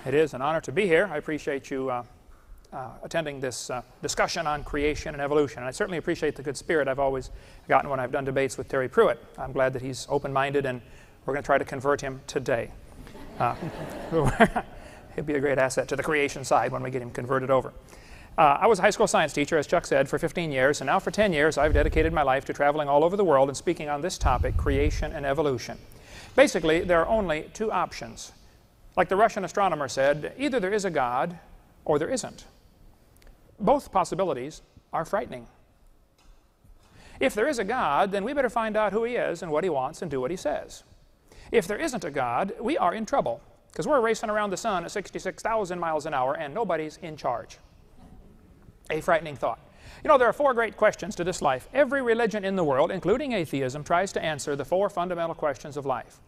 It is an honor to be here. I appreciate you attending this discussion on creation and evolution. And I certainly appreciate the good spirit I've always gotten when I've done debates with Terry Prewitt. I'm glad that he's open-minded, and we're going to try to convert him today. He'll be a great asset to the creation side when we get him converted over. I was a high school science teacher, as Chuck said, for 15 years, and now for 10 years I've dedicated my life to traveling all over the world and speaking on this topic, creation and evolution. Basically, there are only two options. Like the Russian astronomer said, either there is a God or there isn't. Both possibilities are frightening. If there is a God, then we better find out who he is and what he wants and do what he says. If there isn't a God, we are in trouble, because we're racing around the sun at 66,000 miles an hour and nobody's in charge. A frightening thought. You know, there are four great questions to this life. Every religion in the world, including atheism, tries to answer the four fundamental questions of life.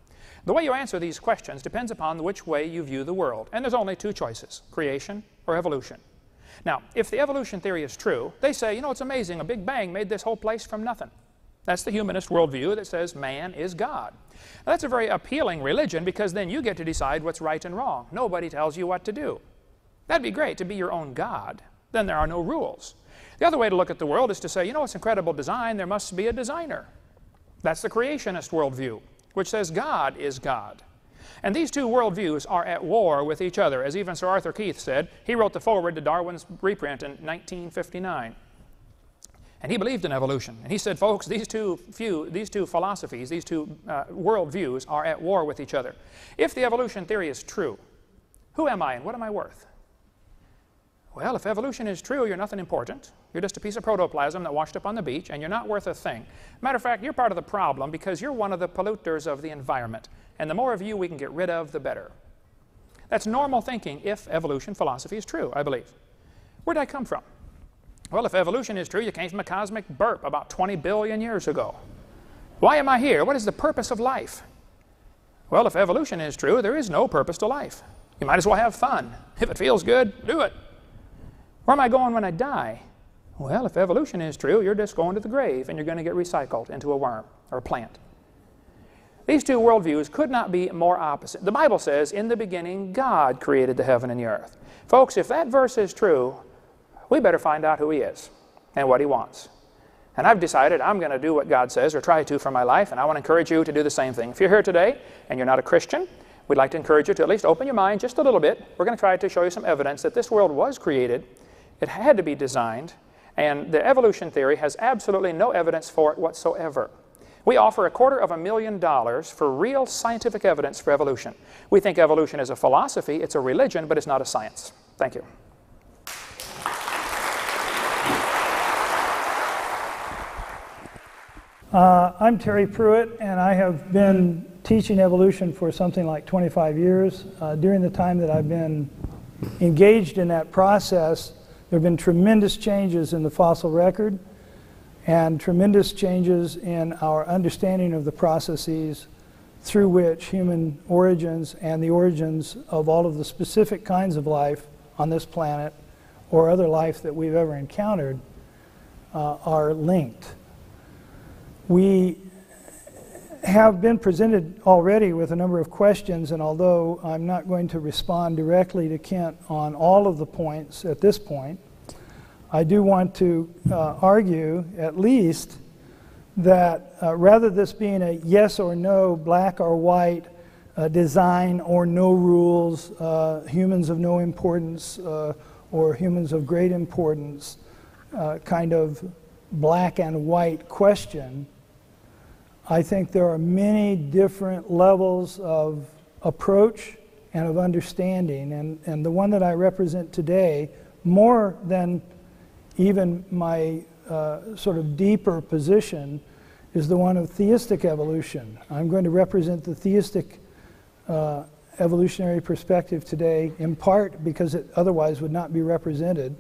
The way you answer these questions depends upon which way you view the world. And there's only two choices, creation or evolution. Now, if the evolution theory is true, they say, you know, it's amazing, a big bang made this whole place from nothing. That's the humanist worldview that says man is God. Now, that's a very appealing religion, because then you get to decide what's right and wrong. Nobody tells you what to do. That'd be great, to be your own God. Then there are no rules. The other way to look at the world is to say, you know, it's incredible design, there must be a designer. That's the creationist worldview, which says God is God. And these two worldviews are at war with each other. As even Sir Arthur Keith said, he wrote the foreword to Darwin's reprint in 1959. And he believed in evolution. And he said, folks, these two philosophies, these two worldviews are at war with each other. If the evolution theory is true, who am I and what am I worth? Well, if evolution is true, you're nothing important. You're just a piece of protoplasm that washed up on the beach, and you're not worth a thing. Matter of fact, you're part of the problem, because you're one of the polluters of the environment. And the more of you we can get rid of, the better. That's normal thinking if evolution philosophy is true, I believe. Where did I come from? Well, if evolution is true, you came from a cosmic burp about 20 billion years ago. Why am I here? What is the purpose of life? Well, if evolution is true, there is no purpose to life. You might as well have fun. If it feels good, do it. Where am I going when I die? Well, if evolution is true, you're just going to the grave and you're going to get recycled into a worm or a plant. These two worldviews could not be more opposite. The Bible says, in the beginning, God created the heaven and the earth. Folks, if that verse is true, we better find out who he is and what he wants. And I've decided I'm going to do what God says, or try to, for my life, and I want to encourage you to do the same thing. If you're here today and you're not a Christian, we'd like to encourage you to at least open your mind just a little bit. We're going to try to show you some evidence that this world was created. It had to be designed, and the evolution theory has absolutely no evidence for it whatsoever. We offer $250,000 for real scientific evidence for evolution. We think evolution is a philosophy, it's a religion, but it's not a science. Thank you. I'm Terry Prewitt, and I have been teaching evolution for something like 25 years. During the time that I've been engaged in that process, there have been tremendous changes in the fossil record and tremendous changes in our understanding of the processes through which human origins and the origins of all of the specific kinds of life on this planet or other life that we've ever encountered are linked. We have been presented already with a number of questions, and although I'm not going to respond directly to Kent on all of the points at this point, I do want to argue at least that rather this being a yes or no, black or white, design or no rules, humans of no importance or humans of great importance, kind of black and white question, I think there are many different levels of approach and of understanding, and the one that I represent today, more than even my sort of deeper position, is the one of theistic evolution. I'm going to represent the theistic evolutionary perspective today, in part because it otherwise would not be represented,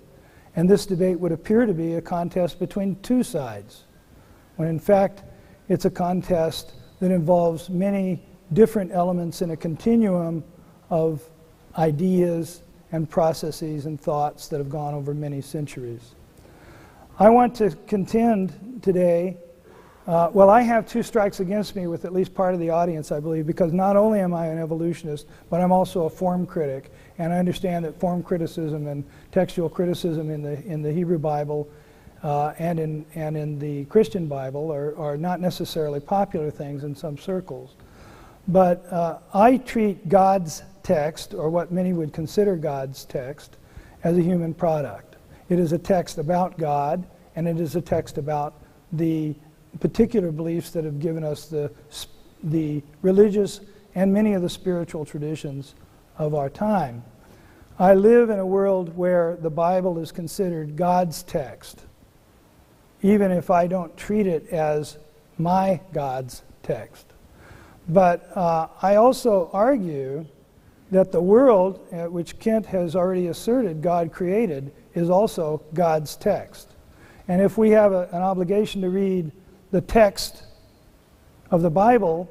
and this debate would appear to be a contest between two sides, when in fact it's a contest that involves many different elements in a continuum of ideas and processes and thoughts that have gone over many centuries. I want to contend today Well, I have two strikes against me with at least part of the audience, I believe, because not only am I an evolutionist, but I'm also a form critic, and I understand that form criticism and textual criticism in the Hebrew Bible and in the Christian Bible are not necessarily popular things in some circles. But I treat God's text, or what many would consider God's text, as a human product. It is a text about God, and it is a text about the particular beliefs that have given us the religious and many of the spiritual traditions of our time. I live in a world where the Bible is considered God's text, even if I don't treat it as my God's text. But I also argue that the world, which Kent has already asserted God created, is also God's text. And if we have an obligation to read the text of the Bible,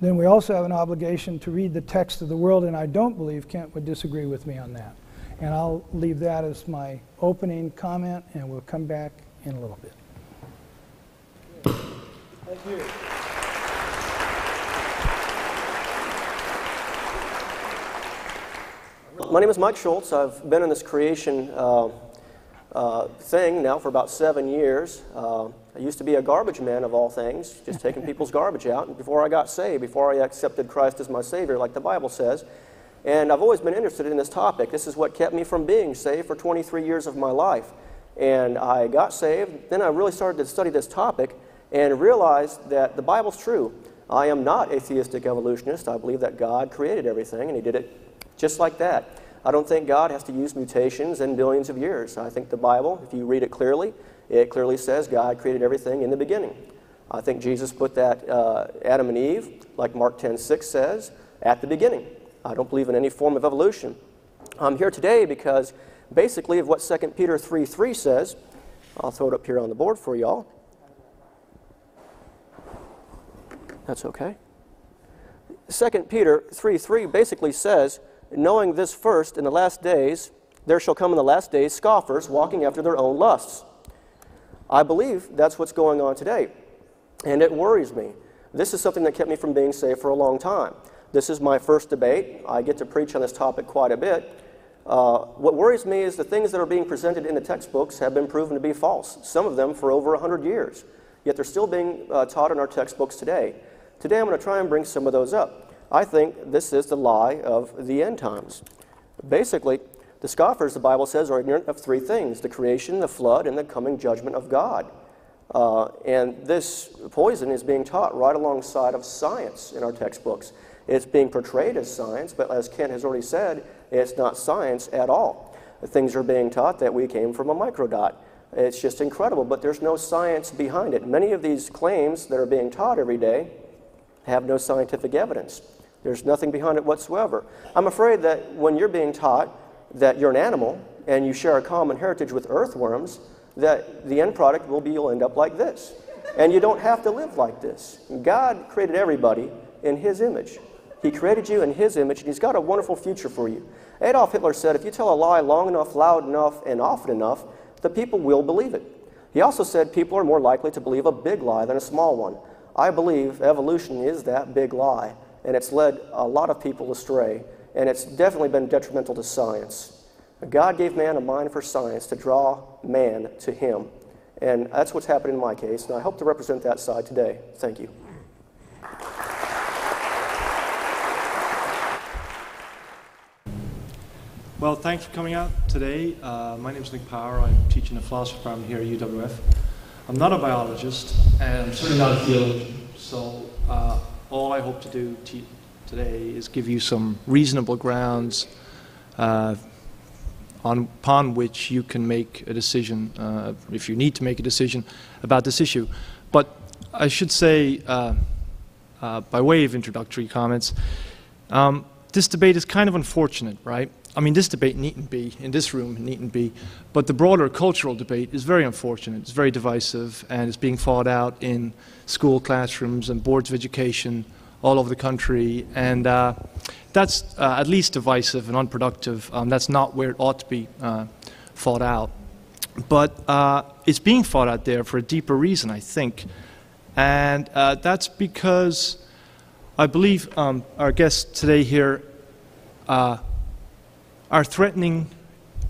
then we also have an obligation to read the text of the world, and I don't believe Kent would disagree with me on that. And I'll leave that as my opening comment, and we'll come back in a little bit. Thank you. My name is Mike Shultz. I've been in this creation thing now for about 7 years. I used to be a garbage man of all things, just taking people's garbage out. And before I got saved, before I accepted Christ as my Savior, like the Bible says. And I've always been interested in this topic. This is what kept me from being saved for 23 years of my life. And I got saved. Then I really started to study this topic and realized that the Bible's true. I am not a theistic evolutionist. I believe that God created everything, and He did it just like that. I don't think God has to use mutations in billions of years. I think the Bible, if you read it clearly says God created everything in the beginning. I think Jesus put that Adam and Eve, like Mark 10:6 says, at the beginning. I don't believe in any form of evolution. I'm here today because basically of what 2 Peter 3:3 says. I'll throw it up here on the board for y'all. That's okay. 2 Peter 3:3 basically says, knowing this first, in the last days, there shall come in the last days scoffers walking after their own lusts. I believe that's what's going on today, and it worries me. This is something that kept me from being saved for a long time. This is my first debate. I get to preach on this topic quite a bit. What worries me is the things that are being presented in the textbooks have been proven to be false, some of them for over 100 years, yet they're still being taught in our textbooks today. Today I'm going to try and bring some of those up. I think this is the lie of the end times. Basically, the scoffers, the Bible says, are ignorant of three things: the creation, the flood, and the coming judgment of God. And this poison is being taught right alongside of science in our textbooks. It's being portrayed as science, but as Kent has already said, it's not science at all. Things are being taught that we came from a microdot. It's just incredible, but there's no science behind it. Many of these claims that are being taught every day have no scientific evidence. There's nothing behind it whatsoever. I'm afraid that when you're being taught that you're an animal and you share a common heritage with earthworms, that the end product will be you'll end up like this. And you don't have to live like this. God created everybody in His image. He created you in His image, and He's got a wonderful future for you. Adolf Hitler said, if you tell a lie long enough, loud enough, and often enough, the people will believe it. He also said people are more likely to believe a big lie than a small one. I believe evolution is that big lie, and it's led a lot of people astray, and it's definitely been detrimental to science. God gave man a mind for science to draw man to Him, and that's what's happened in my case, and I hope to represent that side today. Thank you. Well, thanks for coming out today. My name is Nick Powers. I'm teaching the philosophy department here at UWF. I'm not a biologist, and I'm certainly not a theologian, so all I hope to do today is give you some reasonable grounds upon which you can make a decision, if you need to make a decision about this issue. But I should say, by way of introductory comments, this debate is kind of unfortunate, right? I mean, this debate needn't be, in this room, needn't be, but the broader cultural debate is very unfortunate. It's very divisive, and it's being fought out in school classrooms and boards of education all over the country, and that's at least divisive and unproductive. That's not where it ought to be fought out. But it's being fought out there for a deeper reason, I think, And that's because I believe our guests today here are threatening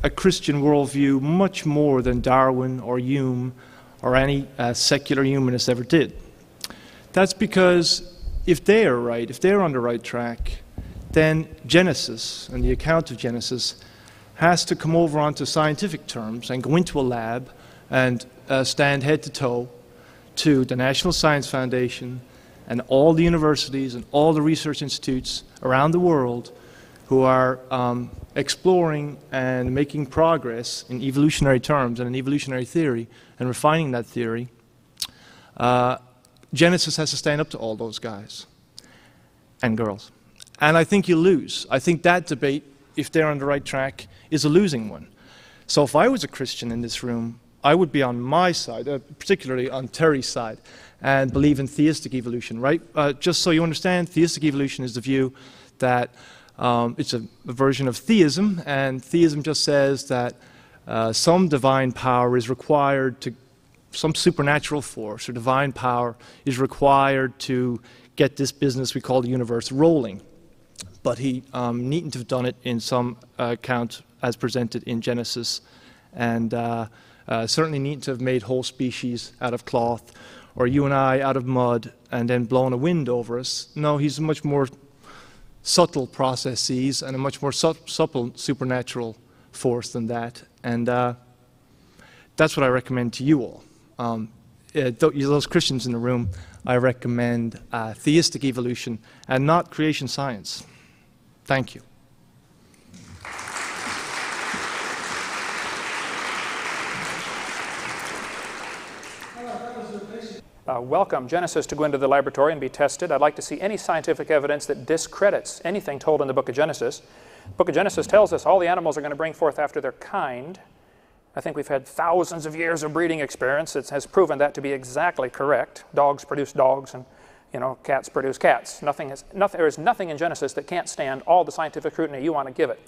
a Christian worldview much more than Darwin or Hume or any secular humanist ever did. That's because if they are right, if they're on the right track, then Genesis and the account of Genesis has to come over onto scientific terms and go into a lab and stand head to toe to the National Science Foundation and all the universities and all the research institutes around the world who are exploring and making progress in evolutionary terms and in evolutionary theory and refining that theory. Genesis has to stand up to all those guys and girls. And I think you lose. I think that debate, if they're on the right track, is a losing one. So if I was a Christian in this room, I would be on my side, particularly on Terry's side, and believe in theistic evolution, right? Just so you understand, theistic evolution is the view that it's a version of theism, and theism just says that some divine power is required to, some supernatural force or divine power is required to get this business we call the universe rolling. But he needn't have done it in some account as presented in Genesis, and certainly needn't to have made whole species out of cloth, or you and I out of mud, and then blown a wind over us. No, he's a much more subtle processes and a much more supple supernatural force than that, and that's what I recommend to you all. Those Christians in the room, I recommend theistic evolution and not creation science. Thank you. Welcome Genesis to go into the laboratory and be tested. I'd like to see any scientific evidence that discredits anything told in the book of Genesis. The book of Genesis tells us all the animals are going to bring forth after their kind. I think we've had thousands of years of breeding experience that has proven that to be exactly correct. Dogs produce dogs, and cats produce cats. There is nothing in Genesis that can't stand all the scientific scrutiny you want to give it.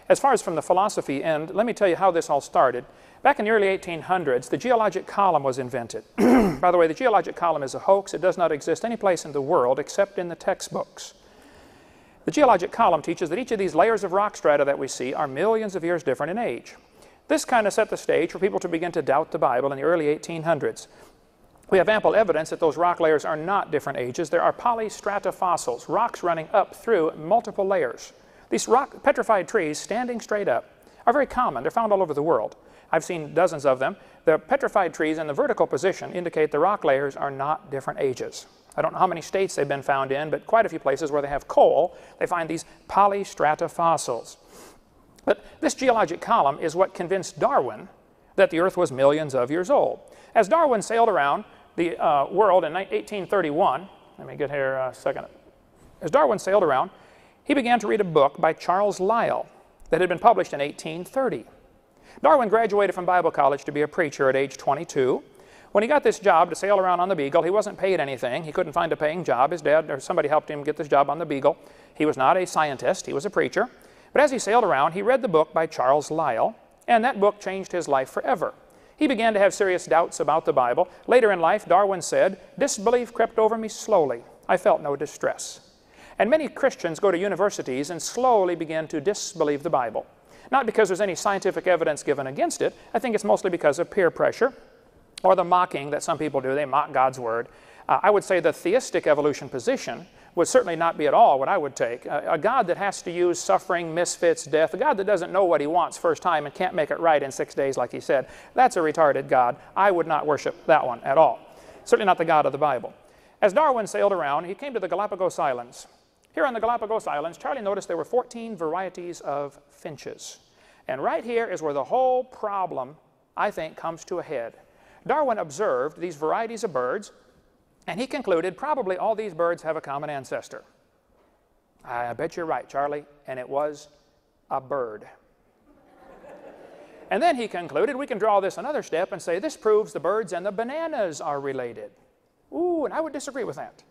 As far as from the philosophy end, let me tell you how this all started. Back in the early 1800s, the geologic column was invented. By the way, the geologic column is a hoax. It does not exist any place in the world except in the textbooks. The geologic column teaches that each of these layers of rock strata that we see are millions of years different in age. This kind of set the stage for people to begin to doubt the Bible in the early 1800s. We have ample evidence that those rock layers are not different ages. There are polystratofossils, rocks running up through multiple layers. These petrified trees standing straight up are very common. They're found all over the world. I've seen dozens of them. The petrified trees in the vertical position indicate the rock layers are not different ages. I don't know how many states they've been found in, but quite a few places where they have coal, they find these polystratofossils. But this geologic column is what convinced Darwin that the Earth was millions of years old. As Darwin sailed around the world in 1831, let me get here a second. As Darwin sailed around, he began to read a book by Charles Lyell that had been published in 1830. Darwin graduated from Bible college to be a preacher at age 22. When he got this job to sail around on the Beagle, he wasn't paid anything. He couldn't find a paying job. His dad or somebody helped him get this job on the Beagle. He was not a scientist. He was a preacher. But as he sailed around, he read the book by Charles Lyell, and that book changed his life forever. He began to have serious doubts about the Bible. Later in life, Darwin said, "Disbelief crept over me slowly. I felt no distress." And many Christians go to universities and slowly begin to disbelieve the Bible. Not because there's any scientific evidence given against it. I think it's mostly because of peer pressure or the mocking that some people do. They mock God's Word. I would say the theistic evolution position would certainly not be at all what I would take. A God that has to use suffering, misfits, death, a God that doesn't know what he wants first time and can't make it right in 6 days like he said, that's a retarded God. I would not worship that one at all. Certainly not the God of the Bible. As Darwin sailed around, he came to the Galapagos Islands. Here on the Galapagos Islands, Charlie noticed there were 14 varieties of finches. And right here is where the whole problem, I think, comes to a head. Darwin observed these varieties of birds, and he concluded probably all these birds have a common ancestor. I bet you're right, Charlie, and it was a bird. And then he concluded we can draw this another step and say this proves the birds and the bananas are related. Ooh, and I would disagree with that.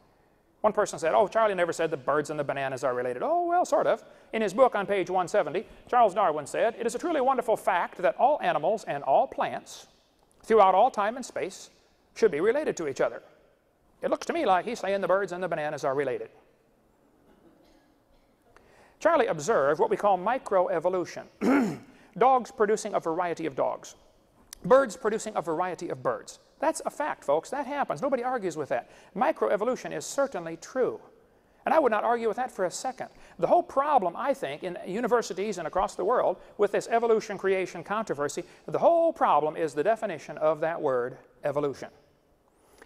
One person said, oh, Charlie never said the birds and the bananas are related. Oh, well, sort of. In his book on page 170, Charles Darwin said, it is a truly wonderful fact that all animals and all plants throughout all time and space should be related to each other. It looks to me like he's saying the birds and the bananas are related. Charlie observed what we call microevolution. Dogs producing a variety of dogs. Birds producing a variety of birds. That's a fact, folks. That happens. Nobody argues with that. Microevolution is certainly true. And I would not argue with that for a second. The whole problem, I think, in universities and across the world with this evolution-creation controversy, the whole problem is the definition of that word, evolution.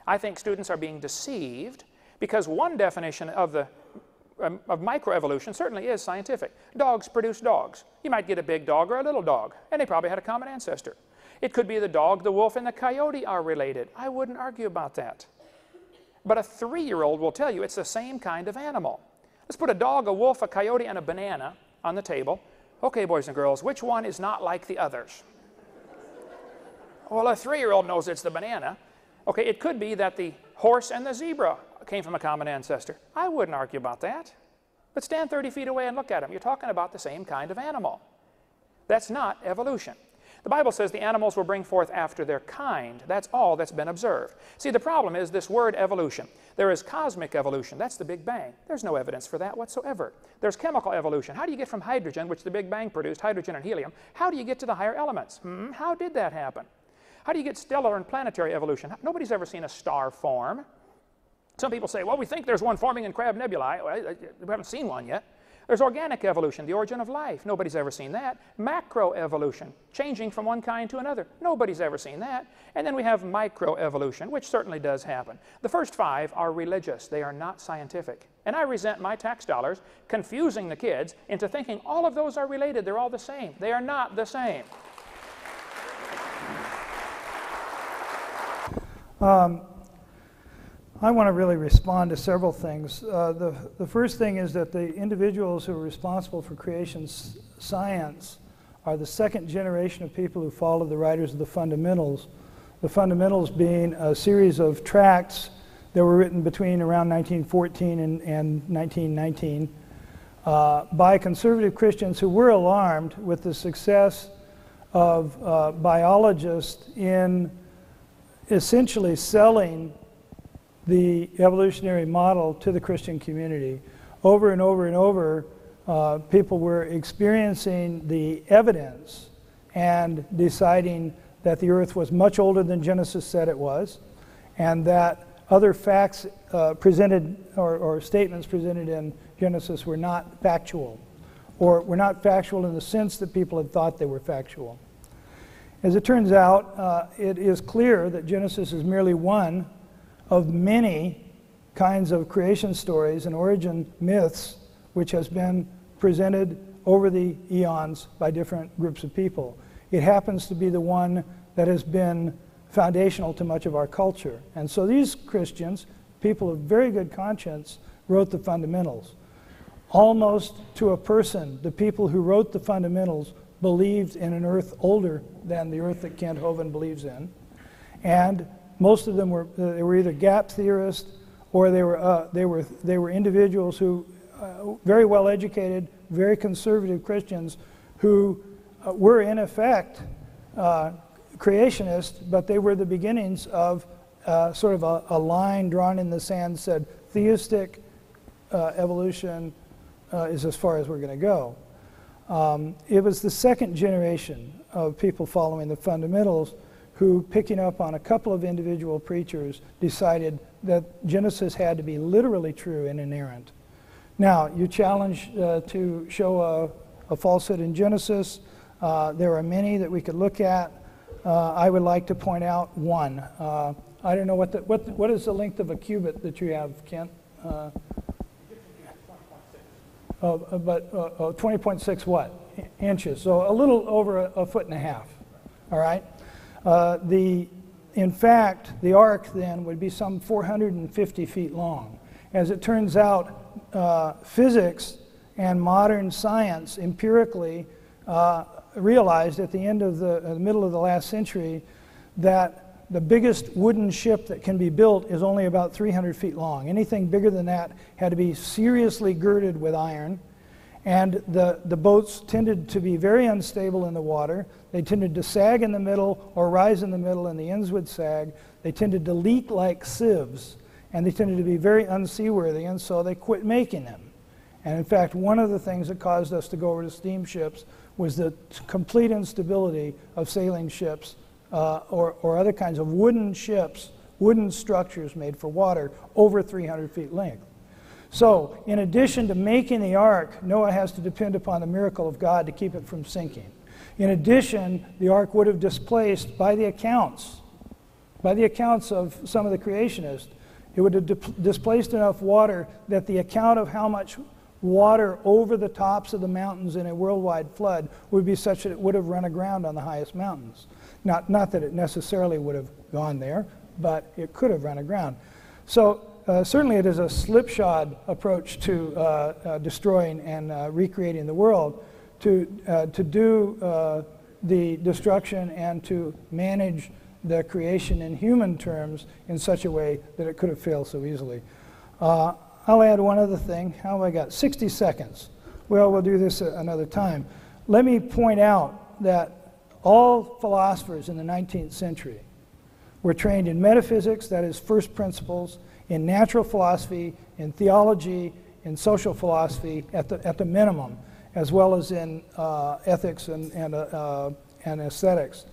I think students are being deceived because one definition of microevolution certainly is scientific. Dogs produce dogs. You might get a big dog or a little dog, and they probably had a common ancestor. It could be the dog, the wolf, and the coyote are related. I wouldn't argue about that. But a 3-year-old will tell you it's the same kind of animal. Let's put a dog, a wolf, a coyote, and a banana on the table. Okay, boys and girls, which one is not like the others? Well, a 3-year-old knows it's the banana. Okay, it could be that the horse and the zebra came from a common ancestor. I wouldn't argue about that. But stand 30 feet away and look at them. You're talking about the same kind of animal. That's not evolution. The Bible says the animals will bring forth after their kind. That's all that's been observed. See, the problem is this word evolution. There is cosmic evolution. That's the Big Bang. There's no evidence for that whatsoever. There's chemical evolution. How do you get from hydrogen, which the Big Bang produced, hydrogen and helium, how do you get to the higher elements? How did that happen? How do you get stellar and planetary evolution? Nobody's ever seen a star form. Some people say, well, we think there's one forming in Crab Nebulae. Well, we haven't seen one yet. There's organic evolution, the origin of life. Nobody's ever seen that. Macroevolution, changing from one kind to another. Nobody's ever seen that. And then we have microevolution, which certainly does happen. The first 5 are religious. They are not scientific. And I resent my tax dollars confusing the kids into thinking all of those are related. They're all the same. They are not the same. I want to really respond to several things. The first thing is that the individuals who are responsible for creation science are the second generation of people who follow the writers of the fundamentals. The fundamentals being a series of tracts that were written between around 1914 and 1919 by conservative Christians who were alarmed with the success of biologists in essentially selling the evolutionary model to the Christian community. Over and over and over, people were experiencing the evidence and deciding that the earth was much older than Genesis said it was, and that other facts presented or statements presented in Genesis were not factual, or were not factual in the sense that people had thought they were factual. As it turns out, it is clear that Genesis is merely one of many kinds of creation stories and origin myths which has been presented over the eons by different groups of people. It happens to be the one that has been foundational to much of our culture. And so these Christians, people of very good conscience, wrote the fundamentals. Almost to a person, the people who wrote the fundamentals believed in an earth older than the earth that Kent Hovind believes in. And most of them were either gap theorists or they were individuals who very well educated, very conservative Christians who were in effect creationists, but they were the beginnings of sort of a line drawn in the sand said theistic evolution is as far as we're going to go. It was the second generation of people following the fundamentals who, picking up on a couple of individual preachers, decided that Genesis had to be literally true and inerrant. Now, you challenge to show a falsehood in Genesis. There are many that we could look at. I would like to point out one. I don't know what is the length of a cubit that you have, Kent? 20.6 what? Inches. So a little over a foot and a half. All right. In fact, the ark then would be some 450 feet long. As it turns out, physics and modern science empirically realized at the end of the middle of the last century that the biggest wooden ship that can be built is only about 300 feet long. Anything bigger than that had to be seriously girded with iron. And the boats tended to be very unstable in the water. They tended to sag in the middle or rise in the middle, and the ends would sag. They tended to leak like sieves. and they tended to be very unseaworthy, and so they quit making them. And in fact, one of the things that caused us to go over to steamships was the complete instability of sailing ships or other kinds of wooden ships, wooden structures made for water over 300 feet length. So, in addition to making the ark, Noah has to depend upon the miracle of God to keep it from sinking. In addition, the ark would have displaced, by the accounts of some of the creationists, it would have displaced enough water that the account of how much water over the tops of the mountains in a worldwide flood would be such that it would have run aground on the highest mountains. Not that it necessarily would have gone there, but it could have run aground. So certainly it is a slipshod approach to destroying and recreating the world, to do the destruction and to manage the creation in human terms in such a way that it could have failed so easily. I'll add one other thing. How have I got? 60 seconds. Well, we'll do this another time. Let me point out that all philosophers in the 19th century were trained in metaphysics, that is first principles, in natural philosophy, in theology, in social philosophy at the minimum, as well as in ethics and aesthetics,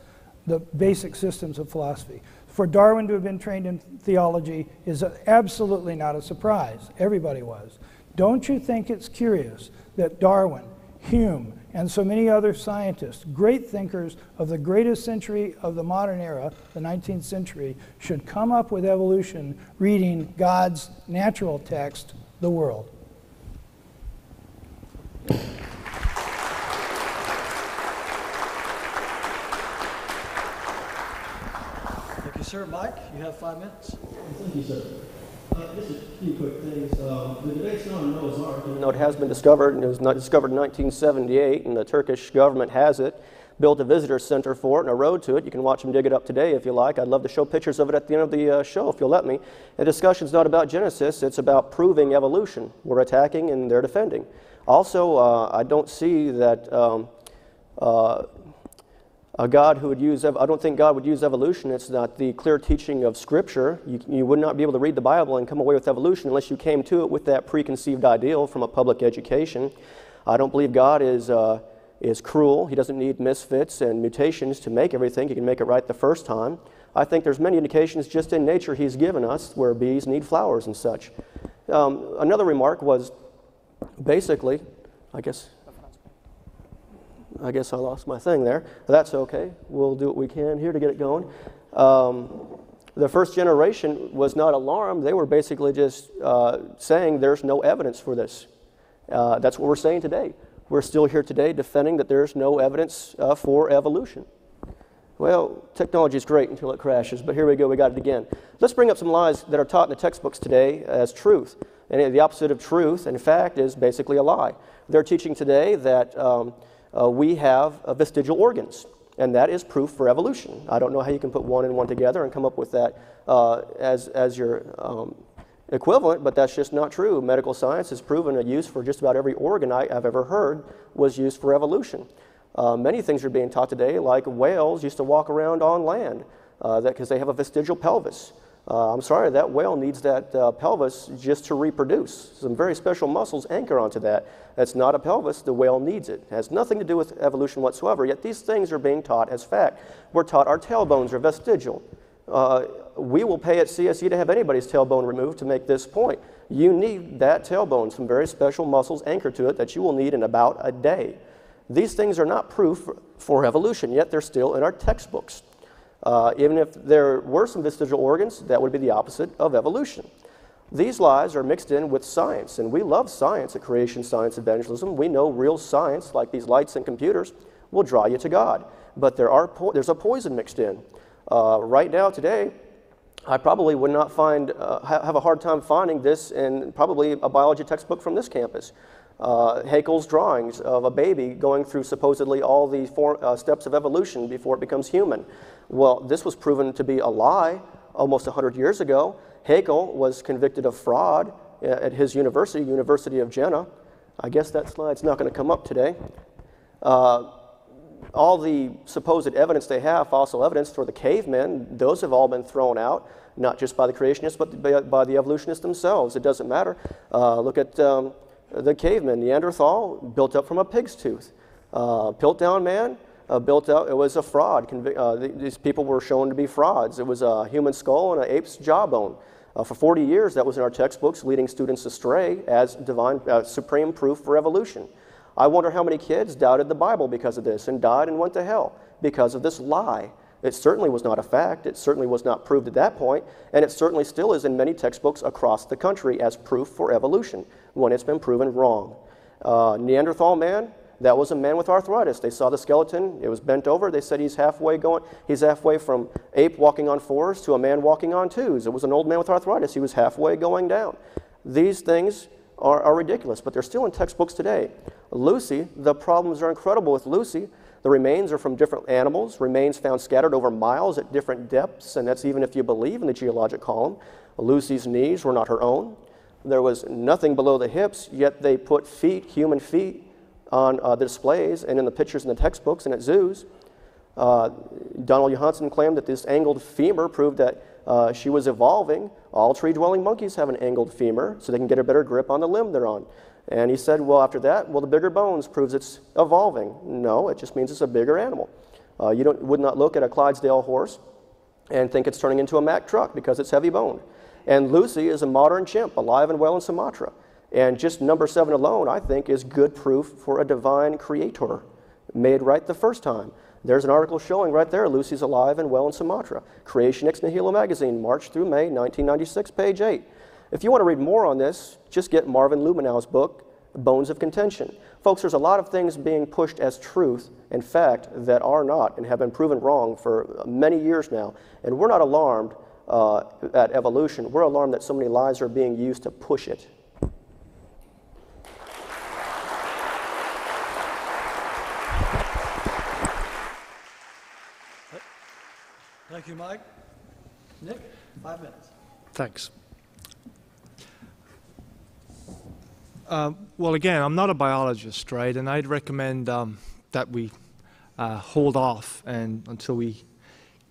the basic systems of philosophy. For Darwin to have been trained in theology is absolutely not a surprise. Everybody was. Don't you think it's curious that Darwin, Hume, and so many other scientists, great thinkers of the greatest century of the modern era, the 19th century, should come up with evolution reading God's natural text, the world? Sir, Mike, you have 5 minutes. Thank you, sir. Just a few quick things. The debate's not on Noah's Ark. No, it has been discovered, and it was not discovered in 1978, and the Turkish government has it, built a visitor center for it and a road to it. You can watch them dig it up today if you like. I'd love to show pictures of it at the end of the show if you'll let me. The discussion's not about Genesis, it's about proving evolution. We're attacking and they're defending. Also, I don't see that I don't think God would use evolution. It's not the clear teaching of Scripture. You would not be able to read the Bible and come away with evolution unless you came to it with that preconceived ideal from a public education. I don't believe God is cruel. He doesn't need misfits and mutations to make everything. He can make it right the first time. I think there's many indications just in nature He's given us where bees need flowers and such. Another remark was basically, I guess I lost my thing there. That's okay. We'll do what we can here to get it going. The first generation was not alarmed. They were basically just saying there's no evidence for this. That's what we're saying today. We're still here today defending that there's no evidence for evolution. Well, technology is great until it crashes, but here we go, we got it again. Let's bring up some lies that are taught in the textbooks today as truth. And the opposite of truth, in fact, is basically a lie. They're teaching today that we have vestigial organs, and that is proof for evolution. I don't know how you can put one and one together and come up with that as your equivalent, but that's just not true. Medical science has proven a use for just about every organ I've ever heard was used for evolution. Many things are being taught today, like whales used to walk around on land because they have a vestigial pelvis. I'm sorry, that whale needs that pelvis just to reproduce. Some very special muscles anchor onto that. That's not a pelvis, the whale needs it. It has nothing to do with evolution whatsoever, yet these things are being taught as fact. We're taught our tailbones are vestigial. We will pay at CSU to have anybody's tailbone removed to make this point. You need that tailbone, some very special muscles anchored to it that you will need in about a day. These things are not proof for evolution, yet they're still in our textbooks. Even if there were some vestigial organs, that would be the opposite of evolution. These lies are mixed in with science, and we love science at Creation Science Evangelism. We know real science, like these lights and computers, will draw you to God. But there's a poison mixed in. Right now, today, I probably would not have a hard time finding this in probably a biology textbook from this campus. Haeckel's drawings of a baby going through supposedly all the steps of evolution before it becomes human. Well, this was proven to be a lie almost 100 years ago. Haeckel was convicted of fraud at his university, University of Jena. I guess that slide's not going to come up today. all the supposed evidence they have, fossil evidence for the cavemen, those have all been thrown out, not just by the creationists, but by the evolutionists themselves. It doesn't matter. Look at the cavemen, Neanderthal, built up from a pig's tooth. Piltdown man, built out, it was a fraud. These people were shown to be frauds. It was a human skull and an ape's jawbone. For 40 years, that was in our textbooks, leading students astray as divine, supreme proof for evolution. I wonder how many kids doubted the Bible because of this and died and went to hell because of this lie. It certainly was not a fact. It certainly was not proved at that point, and it certainly still is in many textbooks across the country as proof for evolution when it's been proven wrong. Neanderthal man, that was a man with arthritis. They saw the skeleton, it was bent over. They said he's halfway from ape walking on fours to a man walking on twos. It was an old man with arthritis. He was halfway going down. These things are ridiculous, but they're still in textbooks today. Lucy, the problems are incredible with Lucy. The remains are from different animals, remains found scattered over miles at different depths, and that's even if you believe in the geologic column. Lucy's knees were not her own. There was nothing below the hips, yet they put feet, human feet, on the displays and in the pictures in the textbooks and at zoos. Donald Johanson claimed that this angled femur proved that she was evolving. All tree-dwelling monkeys have an angled femur so they can get a better grip on the limb they're on. And he said, well, after that, well, the bigger bones proves it's evolving. No, it just means it's a bigger animal. You would not look at a Clydesdale horse and think it's turning into a Mack truck because it's heavy boned. And Lucy is a modern chimp, alive and well in Sumatra. And just number 7 alone, I think, is good proof for a divine creator made right the first time. There's an article showing right there, Lucy's alive and well in Sumatra. Creation Ex Nihilo magazine, March through May, 1996, page 8. If you want to read more on this, just get Marvin Lumenau's book, Bones of Contention. Folks, there's a lot of things being pushed as truth and fact that are not and have been proven wrong for many years now. And we're not alarmed at evolution. We're alarmed that so many lies are being used to push it. Thank you, Mike. Nick, 5 minutes. Thanks. Well, again, I'm not a biologist, right? And I'd recommend that we hold off until we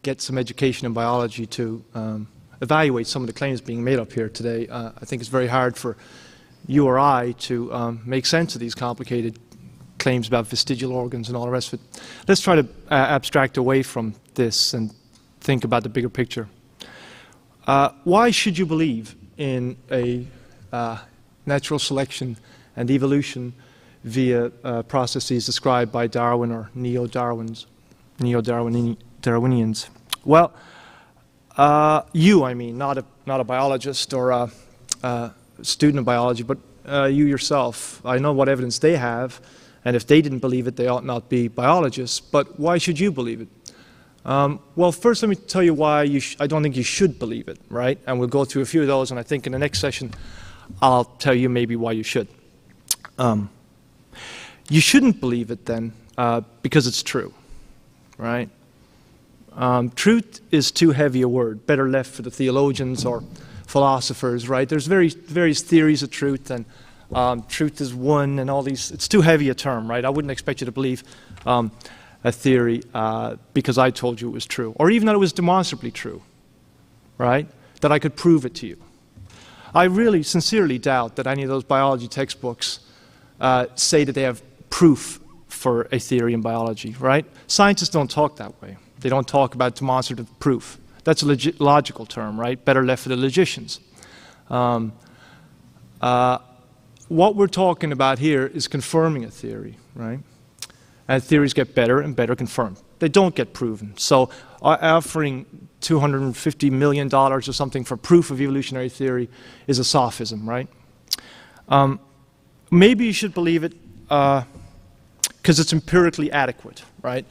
get some education in biology to evaluate some of the claims being made up here today. I think it's very hard for you or I to make sense of these complicated claims about vestigial organs and all the rest of it. Let's try to abstract away from this and think about the bigger picture. Why should you believe in a natural selection and evolution via processes described by Darwin or neo-Darwinians? Well, I mean, not a biologist or a student of biology, but you yourself. I know what evidence they have, and if they didn't believe it, they ought not be biologists. But why should you believe it? Well, first let me tell you why I don't think you should believe it, right? And we'll go through a few of those, and I think in the next session I'll tell you maybe why you should. You shouldn't believe it then because it's true, right? Truth is too heavy a word, better left for the theologians or philosophers, right? There's various theories of truth, and truth is one, and all these. It's too heavy a term, right? I wouldn't expect you to believe a theory because I told you it was true, or even that it was demonstrably true, right? That I could prove it to you. I really sincerely doubt that any of those biology textbooks say that they have proof for a theory in biology, right? Scientists don't talk that way. They don't talk about demonstrative proof. That's a logical term, right? Better left for the logicians. What we're talking about here is confirming a theory, right? And theories get better and better confirmed. They don't get proven. So offering $250 million or something for proof of evolutionary theory is a sophism, right? Maybe you should believe it because it's empirically adequate, right?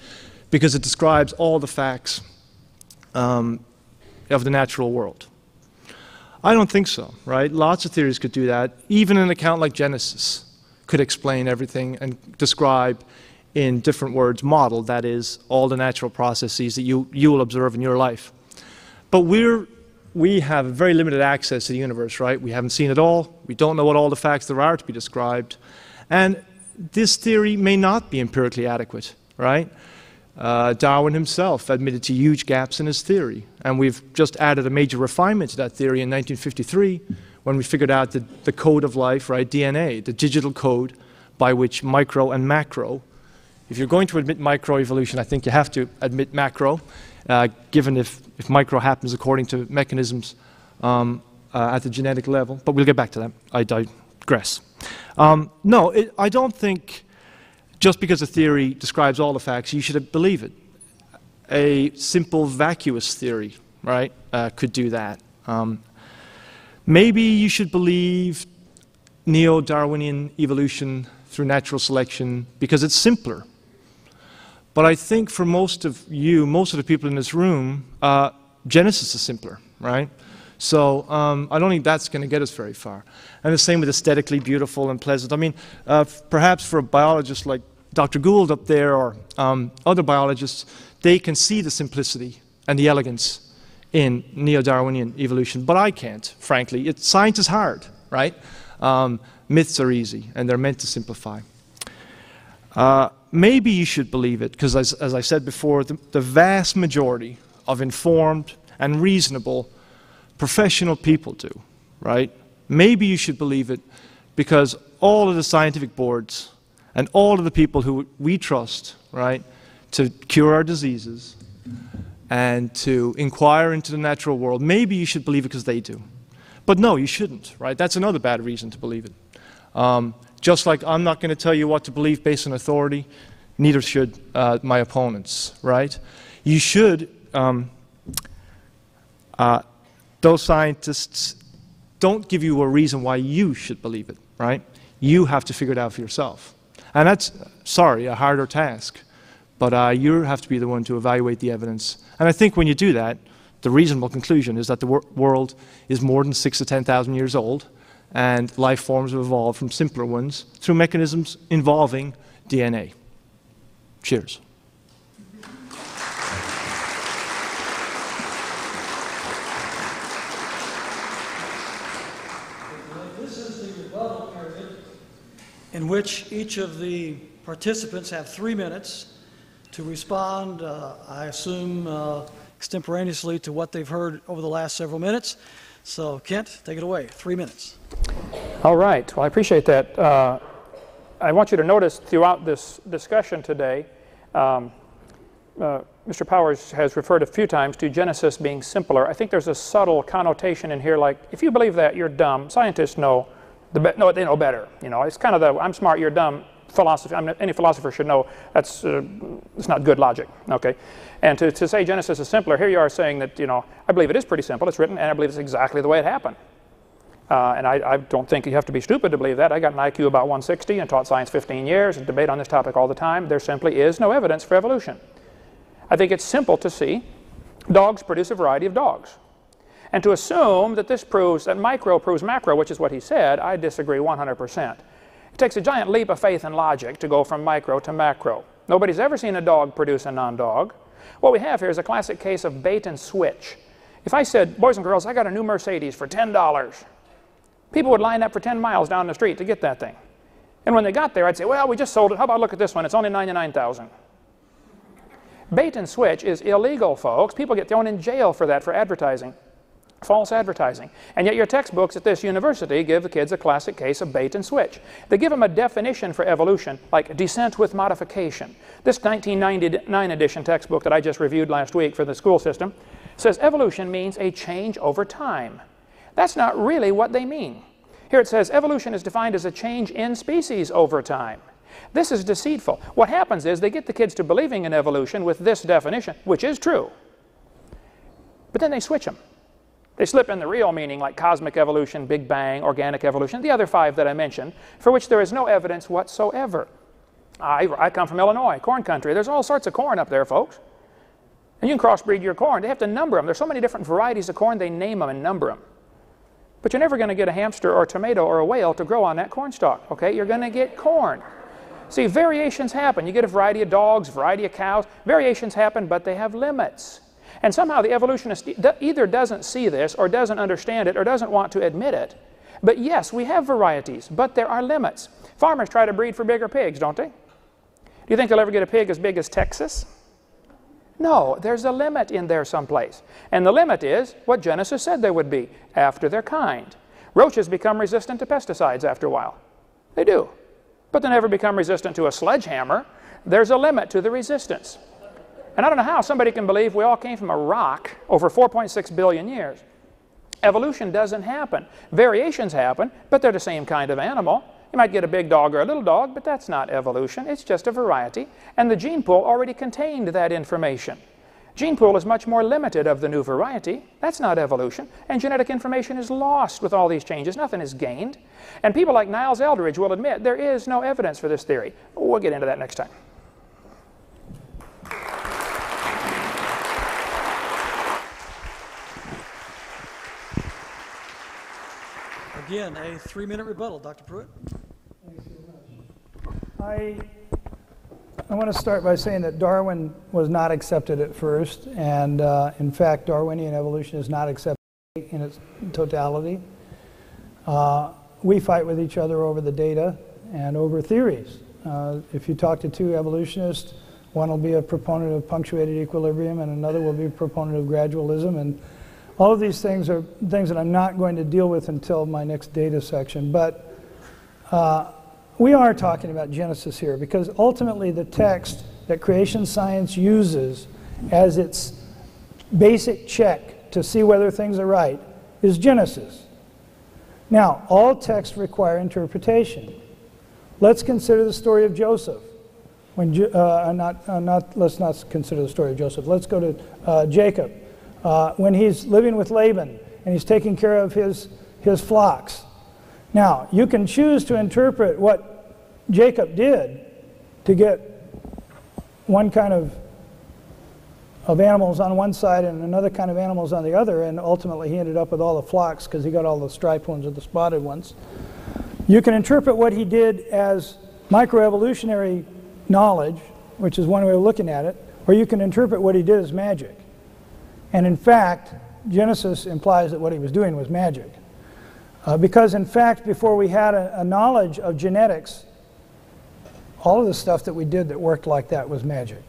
Because it describes all the facts of the natural world. I don't think so, right? Lots of theories could do that. Even an account like Genesis could explain everything and describe in different words, model, that is, all the natural processes that you will observe in your life. But we have very limited access to the universe, right? We haven't seen it all. We don't know what all the facts there are to be described. And this theory may not be empirically adequate, right? Darwin himself admitted to huge gaps in his theory. And we've just added a major refinement to that theory in 1953 when we figured out the code of life, right, DNA, the digital code by which micro and macro, if you're going to admit microevolution, I think you have to admit macro, given if micro happens according to mechanisms at the genetic level. But we'll get back to that. I digress. No, I don't think just because a theory describes all the facts, you should believe it. A simple vacuous theory, right, could do that. Maybe you should believe neo-Darwinian evolution through natural selection because it's simpler. But I think for most of you, most of the people in this room, Genesis is simpler, right? So I don't think that's going to get us very far. And the same with aesthetically beautiful and pleasant. I mean, perhaps for a biologist like Dr. Gould up there or other biologists, they can see the simplicity and the elegance in neo-Darwinian evolution, but I can't, frankly. Science is hard, right? Myths are easy, and they're meant to simplify. Maybe you should believe it, because as I said before, the vast majority of informed and reasonable professional people do, right? Maybe you should believe it because all of the scientific boards and all of the people who we trust, right, to cure our diseases and to inquire into the natural world, maybe you should believe it because they do. But no, you shouldn't, right? That's another bad reason to believe it. Just like I'm not going to tell you what to believe based on authority, neither should my opponents, right? You should, those scientists don't give you a reason why you should believe it, right? You have to figure it out for yourself. And that's, sorry, a harder task. But you have to be the one to evaluate the evidence. And I think when you do that, the reasonable conclusion is that the world is more than 6,000 to 10,000 years old, and life forms have evolved from simpler ones through mechanisms involving DNA. Cheers. This is the rebuttal period in which each of the participants have 3 minutes to respond, I assume, extemporaneously to what they've heard over the last several minutes. So, Kent, take it away. 3 minutes. All right. Well, I appreciate that. I want you to notice throughout this discussion today, Mr. Powers has referred a few times to Genesis being simpler. I think there's a subtle connotation in here, like, if you believe that, you're dumb. Scientists know, they know better. You know, it's kind of the I'm smart, you're dumb philosophy. I mean, any philosopher should know that's it's not good logic. Okay, and to say Genesis is simpler, here you are saying that, you know, I believe it is pretty simple. It's written, and I believe it's exactly the way it happened. And I don't think you have to be stupid to believe that. I got an IQ about 160 and taught science 15 years and debate on this topic all the time. There simply is no evidence for evolution. I think it's simple to see dogs produce a variety of dogs. And to assume that this proves that micro proves macro, which is what he said, I disagree 100%. It takes a giant leap of faith and logic to go from micro to macro. Nobody's ever seen a dog produce a non-dog. What we have here is a classic case of bait and switch. If I said, boys and girls, I got a new Mercedes for $10, people would line up for 10 miles down the street to get that thing. And when they got there, I'd say, well, we just sold it. How about look at this one? It's only $99,000. Bait and switch is illegal, folks. People get thrown in jail for that, for advertising. False advertising. And yet your textbooks at this university give the kids a classic case of bait and switch. They give them a definition for evolution, like descent with modification. This 1999 edition textbook that I just reviewed last week for the school system says evolution means a change over time. That's not really what they mean. Here it says evolution is defined as a change in species over time. This is deceitful. What happens is they get the kids to believing in evolution with this definition, which is true, but then they switch them. They slip in the real meaning, like cosmic evolution, Big Bang, organic evolution, the other 5 that I mentioned, for which there is no evidence whatsoever. I come from Illinois, corn country. There's all sorts of corn up there, folks. And you can crossbreed your corn. They have to number them. There's so many different varieties of corn, they name them and number them. But you're never going to get a hamster or a tomato or a whale to grow on that corn stalk, okay? You're going to get corn. See, variations happen. You get a variety of dogs, a variety of cows. Variations happen, but they have limits. And somehow the evolutionist either doesn't see this or doesn't understand it or doesn't want to admit it. But yes, we have varieties, but there are limits. Farmers try to breed for bigger pigs, don't they? Do you think they'll ever get a pig as big as Texas? No, there's a limit in there someplace. And the limit is what Genesis said they would be, after their kind. Roaches become resistant to pesticides after a while. They do. But they never become resistant to a sledgehammer. There's a limit to the resistance. And I don't know how somebody can believe we all came from a rock over 4.6 billion years. Evolution doesn't happen. Variations happen, but they're the same kind of animal. You might get a big dog or a little dog, but that's not evolution. It's just a variety. And the gene pool already contained that information. Gene pool is much more limited of the new variety. That's not evolution. And genetic information is lost with all these changes. Nothing is gained. And people like Niles Eldredge will admit there is no evidence for this theory. We'll get into that next time. Again, a 3-minute rebuttal. Dr. Prewitt. Thanks so much. I want to start by saying that Darwin was not accepted at first, and in fact, Darwinian evolution is not accepted in its totality. We fight with each other over the data and over theories. If you talk to two evolutionists, one will be a proponent of punctuated equilibrium, and another will be a proponent of gradualism, and all of these things are things that I'm not going to deal with until my next data section. But we are talking about Genesis here, because ultimately the text that creation science uses as its basic check to see whether things are right is Genesis. Now, all texts require interpretation. Let's consider the story of Joseph. Let's not consider the story of Joseph. Let's go to Jacob. When he's living with Laban and he's taking care of his flocks. Now, you can choose to interpret what Jacob did to get one kind of animals on one side and another kind of animals on the other, and ultimately he ended up with all the flocks because he got all the striped ones or the spotted ones. You can interpret what he did as microevolutionary knowledge, which is one way of looking at it, or you can interpret what he did as magic. And in fact, Genesis implies that what he was doing was magic. Because in fact, before we had a knowledge of genetics, all of the stuff that we did that worked like that was magic.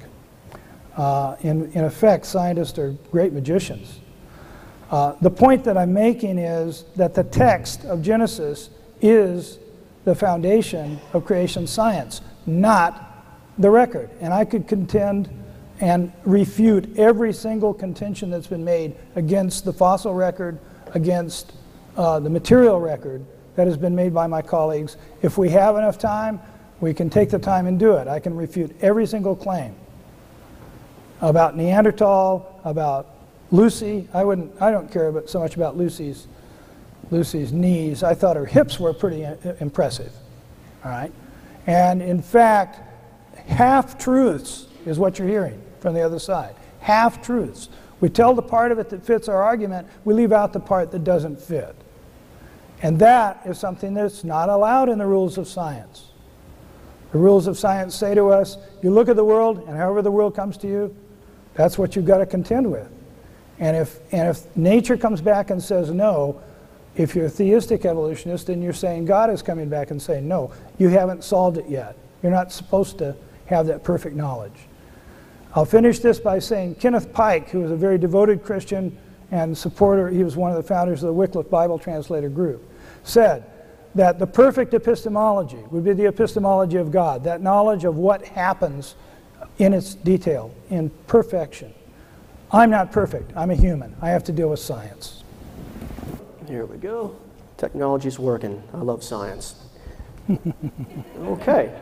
In effect, scientists are great magicians. The point that I'm making is that the text of Genesis is the foundation of creation science, not the record. And I could contend and refute every single contention that's been made against the fossil record, against the material record that has been made by my colleagues. If we have enough time, we can take the time and do it. I can refute every single claim about Neanderthal, about Lucy. I don't care so much about Lucy's knees. I thought her hips were pretty impressive. All right, and in fact, half-truths is what you're hearing from the other side. Half-truths. We tell the part of it that fits our argument, we leave out the part that doesn't fit. And that is something that's not allowed in the rules of science. The rules of science say to us, you look at the world, and however the world comes to you, that's what you've got to contend with. And if nature comes back and says no, if you're a theistic evolutionist and you're saying God is coming back and saying no, you haven't solved it yet. You're not supposed to have that perfect knowledge. I'll finish this by saying Kenneth Pike, who was a very devoted Christian and supporter, he was one of the founders of the Wycliffe Bible Translator Group, said that the perfect epistemology would be the epistemology of God, that knowledge of what happens in its detail, in perfection. I'm not perfect. I'm a human. I have to deal with science. Here we go. Technology's working. I love science. Okay.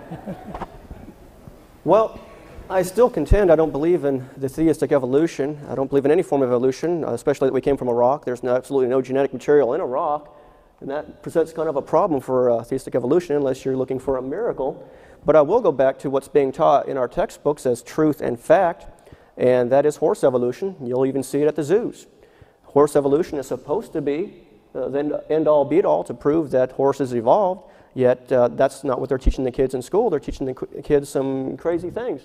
Well, I still contend I don't believe in the theistic evolution. I don't believe in any form of evolution, especially that we came from a rock. There's absolutely no genetic material in a rock, and that presents kind of a problem for theistic evolution unless you're looking for a miracle. But I will go back to what's being taught in our textbooks as truth and fact, and that is horse evolution. You'll even see it at the zoos. Horse evolution is supposed to be the end-all, be-all to prove that horses evolved, yet that's not what they're teaching the kids in school. They're teaching the kids some crazy things.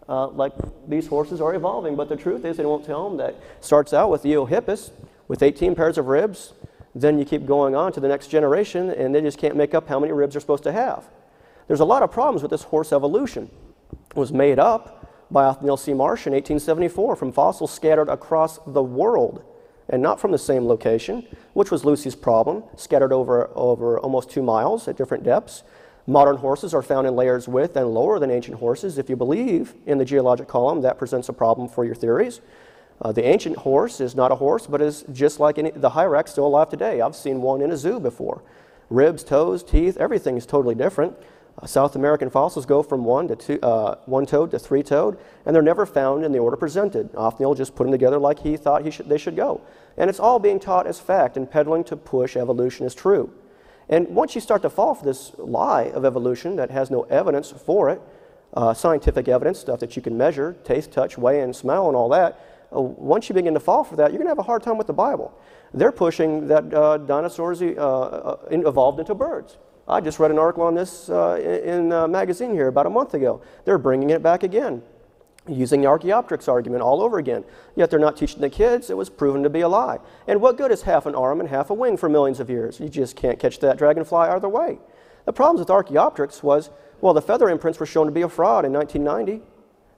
Like these horses are evolving, but the truth is they won't tell them that it starts out with the Eohippus with 18 pairs of ribs, then you keep going on to the next generation and they just can't make up how many ribs they're supposed to have. There's a lot of problems with this horse evolution. It was made up by Othniel C. Marsh in 1874 from fossils scattered across the world and not from the same location, which was Lucy's problem, scattered over almost 2 miles at different depths. Modern horses are found in layers with and lower than ancient horses. If you believe in the geologic column, that presents a problem for your theories. The ancient horse is not a horse, but is just like the Hyrax still alive today. I've seen one in a zoo before. Ribs, toes, teeth, everything is totally different. South American fossils go from one-toed to three-toed, and they're never found in the order presented. Othniel just put them together like he thought they should go. And it's all being taught as fact and peddling to push evolution as true. And once you start to fall for this lie of evolution that has no evidence for it, scientific evidence, stuff that you can measure, taste, touch, weigh, and smell and all that, once you begin to fall for that, you're going to have a hard time with the Bible. They're pushing that dinosaurs evolved into birds. I just read an article on this in a magazine here about a month ago. They're bringing it back again, using the Archaeopteryx argument all over again. Yet they're not teaching the kids. It was proven to be a lie. And what good is half an arm and half a wing for millions of years? You just can't catch that dragonfly either way. The problems with Archaeopteryx was, well, the feather imprints were shown to be a fraud in 1990,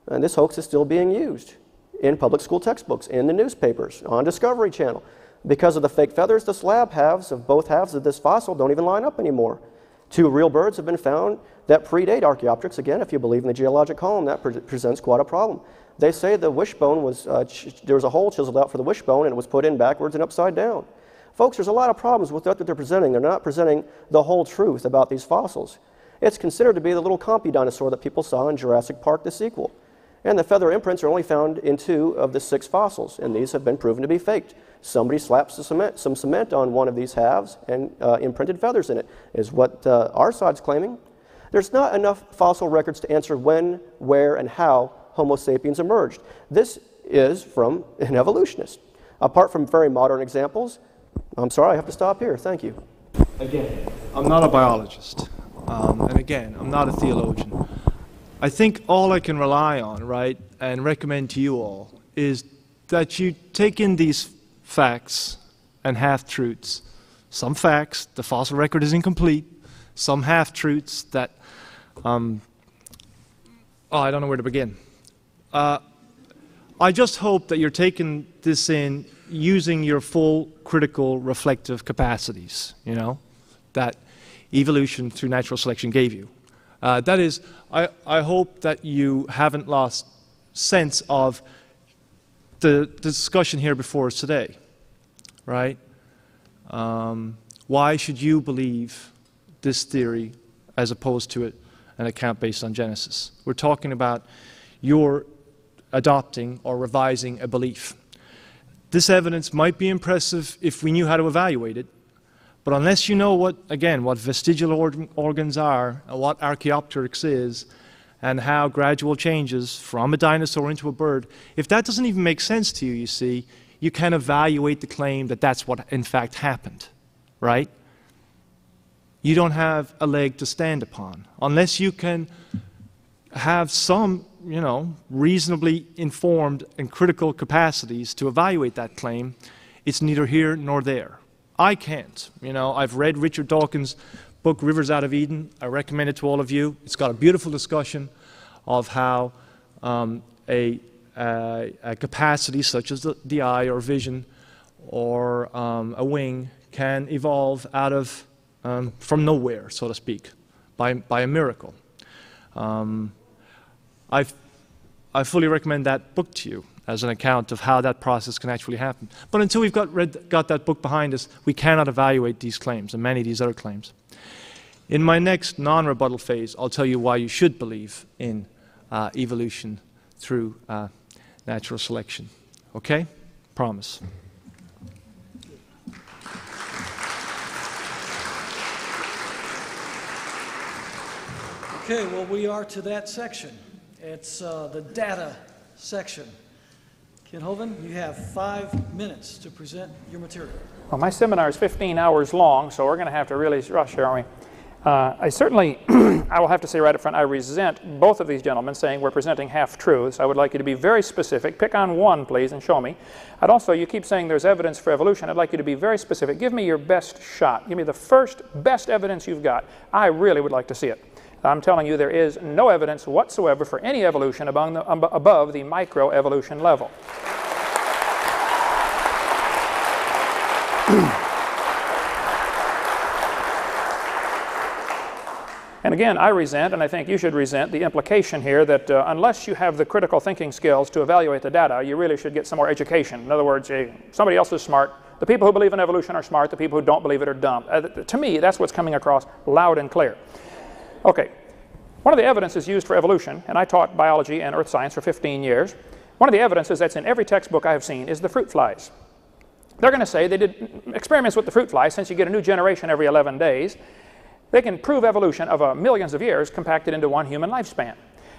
and this hoax is still being used in public school textbooks, in the newspapers, on Discovery Channel. Because of the fake feathers, the slab halves of both halves of this fossil don't even line up anymore. 2 real birds have been found that predate Archaeopteryx. Again, if you believe in the geologic column, that presents quite a problem. They say the wishbone was, there was a hole chiseled out for the wishbone and it was put in backwards and upside down. Folks, there's a lot of problems with what they're presenting. They're not presenting the whole truth about these fossils. It's considered to be the little compy dinosaur that people saw in Jurassic Park, the sequel. And the feather imprints are only found in 2 of the 6 fossils, and these have been proven to be faked. Somebody slapped some cement on one of these halves and imprinted feathers in it, is what our side's claiming. There's not enough fossil records to answer when, where, and how Homo sapiens emerged. This is from an evolutionist. Apart from very modern examples, I'm sorry, I have to stop here. Thank you. Again, I'm not a biologist, and again, I'm not a theologian. I think all I can rely on, right, and recommend to you all, is that you take in these facts and half-truths. Some facts, the fossil record is incomplete. Some half-truths that, I don't know where to begin. I just hope that you're taking this in using your full critical reflective capacities, you know, that evolution through natural selection gave you. That is, I hope that you haven't lost sense of the discussion here before us today, right? Why should you believe this theory as opposed to an account based on Genesis? We're talking about your adopting or revising a belief. This evidence might be impressive if we knew how to evaluate it, but unless you know what vestigial organs are, and what Archaeopteryx is, and how gradual changes from a dinosaur into a bird, if that doesn't even make sense to you, you see, you can evaluate the claim that that's what in fact happened, right? You don't have a leg to stand upon. Unless you can have some, you know, reasonably informed and critical capacities to evaluate that claim, it's neither here nor there. I can't. You know, I've read Richard Dawkins' book, Rivers Out of Eden. I recommend it to all of you. It's got a beautiful discussion of how a capacity such as the eye or vision or a wing can evolve out of, from nowhere, so to speak, by a miracle. I fully recommend that book to you as an account of how that process can actually happen. But until we've got that book behind us, we cannot evaluate these claims and many of these other claims. In my next non-rebuttal phase, I'll tell you why you should believe in evolution through natural selection. Okay? Promise. Okay, well, we are to that section. It's the data section. Ken Hovind, you have 5 minutes to present your material. Well, my seminar is 15 hours long, so we're going to have to really rush here, aren't we? I certainly, I will have to say right up front, I resent both of these gentlemen saying we're presenting half-truths. I would like you to be very specific. Pick on one, please, and show me. And also, you keep saying there's evidence for evolution. I'd like you to be very specific. Give me your best shot. Give me the first best evidence you've got. I really would like to see it. I'm telling you there is no evidence whatsoever for any evolution above the microevolution level. And again, I resent, and I think you should resent, the implication here that unless you have the critical thinking skills to evaluate the data, you really should get some more education. In other words, somebody else is smart. The people who believe in evolution are smart. The people who don't believe it are dumb. To me, that's what's coming across loud and clear. Okay, one of the evidences used for evolution, and I taught biology and earth science for 15 years, one of the evidences that's in every textbook I have seen is the fruit flies. They're going to say they did experiments with the fruit flies. Since you get a new generation every 11 days, they can prove evolution of millions of years compacted into one human lifespan.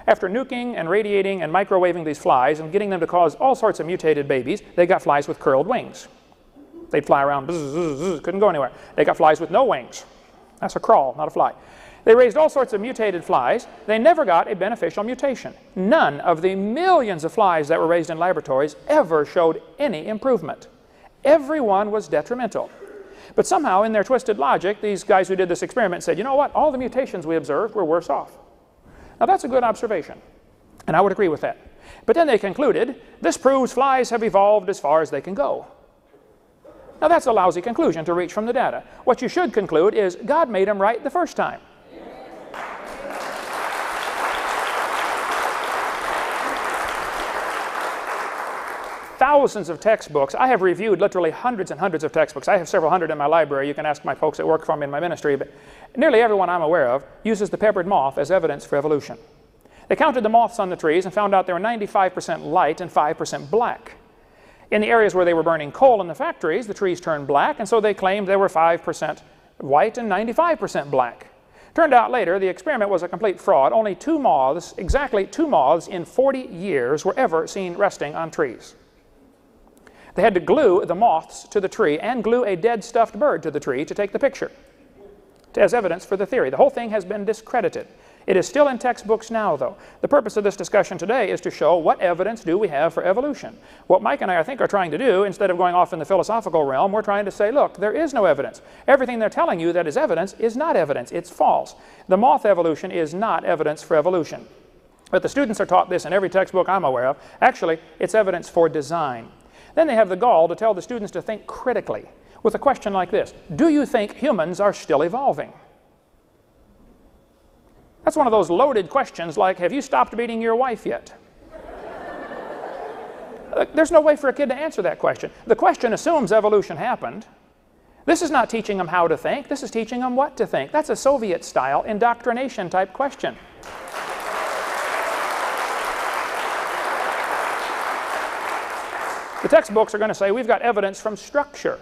After nuking and radiating and microwaving these flies and getting them to cause all sorts of mutated babies, they got flies with curled wings. They'd fly around, bzz, bzz, bzz, couldn't go anywhere. They got flies with no wings. That's a crawl, not a fly. They raised all sorts of mutated flies. They never got a beneficial mutation. None of the millions of flies that were raised in laboratories ever showed any improvement. Every one was detrimental. But somehow, in their twisted logic, these guys who did this experiment said, you know what, all the mutations we observed were worse off. Now that's a good observation, and I would agree with that. But then they concluded, this proves flies have evolved as far as they can go. Now that's a lousy conclusion to reach from the data. What you should conclude is God made them right the first time. Thousands of textbooks. I have reviewed literally hundreds and hundreds of textbooks. I have several hundred in my library. You can ask my folks that work for me in my ministry, but nearly everyone I'm aware of uses the peppered moth as evidence for evolution. They counted the moths on the trees and found out they were 95% light and 5% black. In the areas where they were burning coal in the factories, the trees turned black, and so they claimed they were 5% white and 95% black. Turned out later the experiment was a complete fraud. Only exactly two moths in 40 years were ever seen resting on trees. They had to glue the moths to the tree and glue a dead stuffed bird to the tree to take the picture as evidence for the theory. The whole thing has been discredited. It is still in textbooks now, though. The purpose of this discussion today is to show what evidence do we have for evolution. What Mike and I think are trying to do, instead of going off in the philosophical realm, we're trying to say, look, there is no evidence. Everything they're telling you that is evidence is not evidence. It's false. The moth evolution is not evidence for evolution. But the students are taught this in every textbook I'm aware of. Actually, it's evidence for design. Then they have the gall to tell the students to think critically with a question like this: do you think humans are still evolving? That's one of those loaded questions like, have you stopped beating your wife yet? There's no way for a kid to answer that question. The question assumes evolution happened. This is not teaching them how to think. This is teaching them what to think. That's a Soviet-style indoctrination type question. The textbooks are going to say we've got evidence from structure.